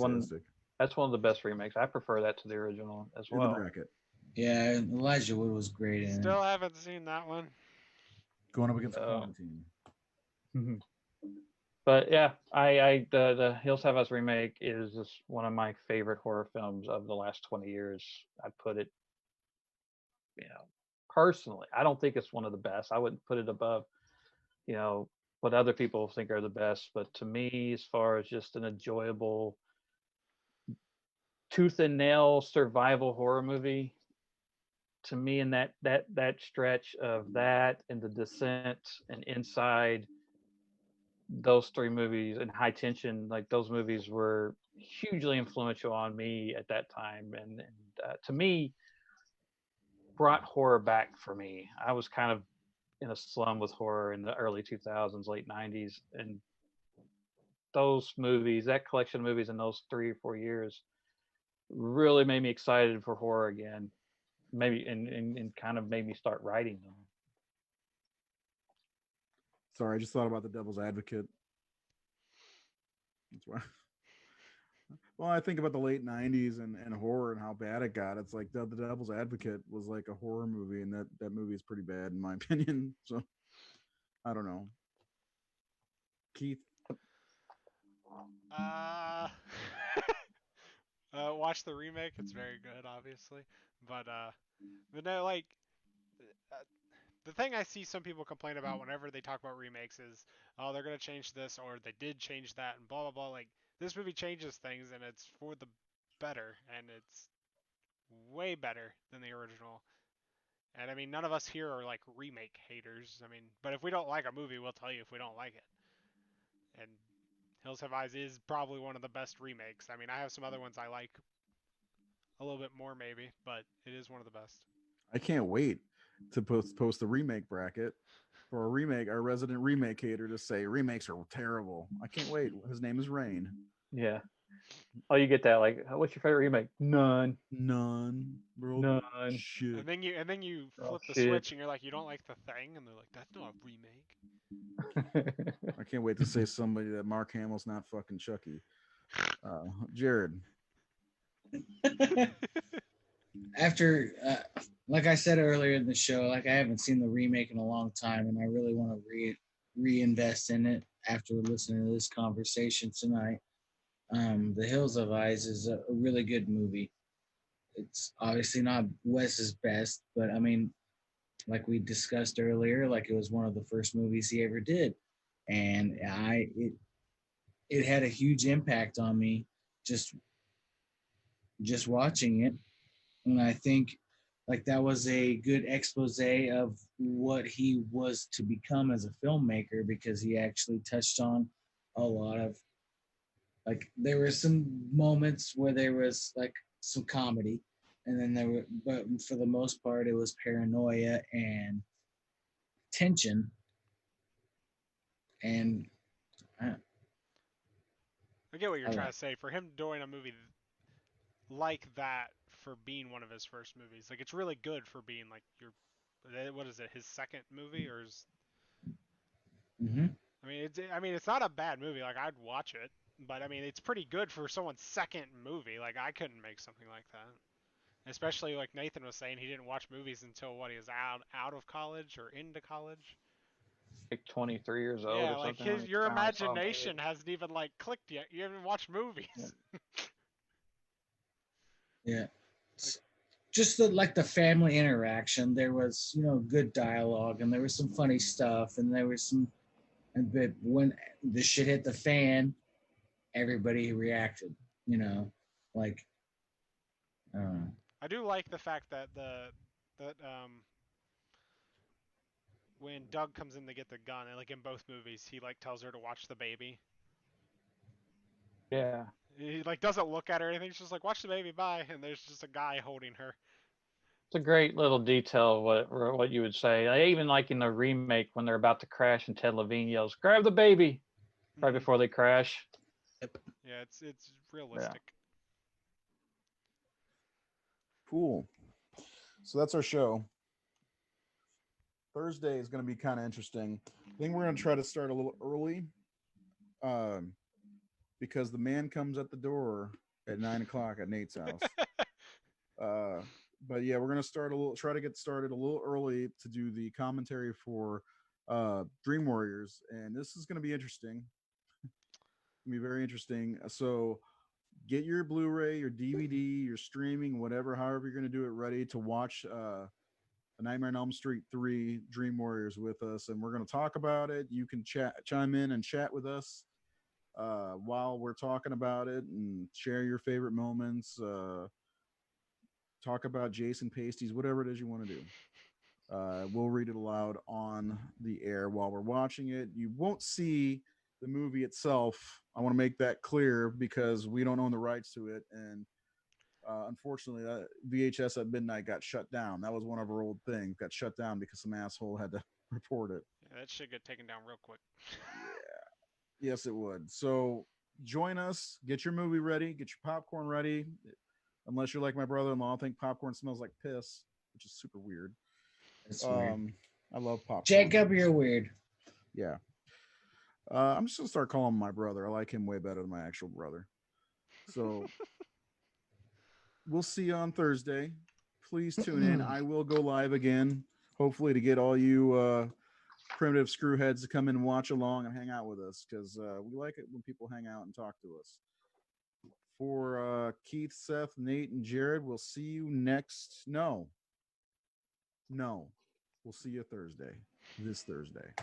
Speaker 2: that's one of the best remakes. I prefer that to the original as well.
Speaker 4: Yeah, Elijah Wood was great in
Speaker 3: Still haven't seen that one.
Speaker 1: Going up against Quarantine.
Speaker 2: But yeah, the Hills Have Eyes remake is just one of my favorite horror films of the last 20 years. I put it, personally, I don't think it's one of the best. I wouldn't put it above, what other people think are the best. But to me, as far as just an enjoyable tooth and nail survival horror movie, to me, in that stretch of that and The Descent and Inside, those 3 movies, and High Tension, like those movies were hugely influential on me at that time, and to me brought horror back for me. I was kind of in a slum with horror in the early 2000s, late 90s, and those movies, that collection of movies in those 3 or 4 years, really made me excited for horror again. Maybe and kind of made me start writing them.
Speaker 1: Sorry, I just thought about the Devil's Advocate. That's why. Well, I think about the late '90s and horror and how bad it got. It's like the Devil's Advocate was like a horror movie, and that movie is pretty bad in my opinion. So I don't know. Keith,
Speaker 3: Uh, watch the remake. It's very good, obviously. But no, like uh, the thing I see some people complain about whenever they talk about remakes is, oh, they're gonna change this or they did change that and blah blah blah. Like this movie changes things and it's for the better and it's way better than the original. And I mean, none of us here are like remake haters. I mean, but if we don't like a movie, we'll tell you if we don't like it. And Hills Have Eyes is probably one of the best remakes. I mean, I have some other ones I like a little bit more maybe, but it is one of the best.
Speaker 1: I can't wait to post the remake bracket for a remake. Our resident remake hater to say remakes are terrible. I can't wait. His name is Rain.
Speaker 2: Yeah. Oh, you get that? Like, what's your favorite remake? None.
Speaker 1: None, bro.
Speaker 2: None.
Speaker 1: Shit.
Speaker 3: And then you
Speaker 2: Oh,
Speaker 3: flip the
Speaker 2: shit.
Speaker 3: switch and you're like, you don't like the thing, and they're like, that's not a remake.
Speaker 1: I can't wait to say somebody that Mark Hamill's not fucking Chucky. Jared.
Speaker 4: After, like I said earlier in the show, like I haven't seen the remake in a long time, and I really want to reinvest in it after listening to this conversation tonight. The Hills of Eyes is a really good movie. It's obviously not Wes's best, but I mean, like we discussed earlier, like it was one of the first movies he ever did, and it had a huge impact on me just watching it. And I think like that was a good expose of what he was to become as a filmmaker, because he actually touched on a lot of, like, there were some moments where there was like some comedy, and then but for the most part it was paranoia and tension. And I,
Speaker 3: I get what you're
Speaker 4: I
Speaker 3: trying
Speaker 4: like
Speaker 3: to say. For him doing a movie like that for being one of his first movies, like it's really good for being like what is it, his second movie or his?
Speaker 4: mm-hmm.
Speaker 3: I mean it's not a bad movie. Like I'd watch it, but I mean it's pretty good for someone's second movie. Like I couldn't make something like that. Especially like Nathan was saying, he didn't watch movies until what, he was out of college or into college.
Speaker 2: Like 23 years old
Speaker 3: Yeah,
Speaker 2: or
Speaker 3: like
Speaker 2: something.
Speaker 3: your
Speaker 2: finally saw a movie.
Speaker 3: imagination hasn't even like clicked yet. You haven't watched movies.
Speaker 2: Yeah.
Speaker 4: Yeah. Just the family interaction. There was, good dialogue, and there was some funny stuff, and there was some, but when the shit hit the fan, everybody reacted, like,
Speaker 3: I do like the fact that that when Doug comes in to get the gun, and like in both movies, he like tells her to watch the baby.
Speaker 2: Yeah.
Speaker 3: He like doesn't look at her or anything. He's just like, watch the baby, bye. And there's just a guy holding her.
Speaker 2: It's a great little detail what you would say. I even like in the remake when they're about to crash and Ted Levine yells, "Grab the baby!" right before they crash.
Speaker 3: Yeah, it's realistic.
Speaker 1: Cool. So that's our show. Thursday is going to be kind of interesting. I think we're going to try to start a little early, because the man comes at the door at 9 o'clock at Nate's house. But yeah, we're going to try to get started a little early to do the commentary for Dream Warriors, and this is going to be interesting. It's going to be very interesting. So get your Blu-ray, your DVD, your streaming, whatever, however you're going to do it, ready to watch A Nightmare on Elm Street 3 Dream Warriors with us, and we're going to talk about it. You can chime in and chat with us while we're talking about it, and share your favorite moments, talk about Jason pasties, whatever it is you want to do. We'll read it aloud on the air while we're watching it. You won't see the movie itself. I want to make that clear because we don't own the rights to it, and unfortunately, VHS at Midnight got shut down. That was one of our old things. Got shut down because some asshole had to report it.
Speaker 3: Yeah, that should get taken down real quick.
Speaker 1: Yeah. Yes, it would. So join us. Get your movie ready. Get your popcorn ready. Unless you're like my brother-in-law, I think popcorn smells like piss, which is super weird.
Speaker 4: That's weird.
Speaker 1: I love popcorn.
Speaker 4: Jacob, you're weird.
Speaker 1: Yeah. I'm just gonna start calling him my brother. I like him way better than my actual brother. So we'll see you on Thursday. Please tune in. I will go live again, hopefully to get all you primitive screwheads to come in and watch along and hang out with us, because we like it when people hang out and talk to us. For Keith, Seth, Nate, and Jared, we'll see you next. No. We'll see you Thursday. This Thursday.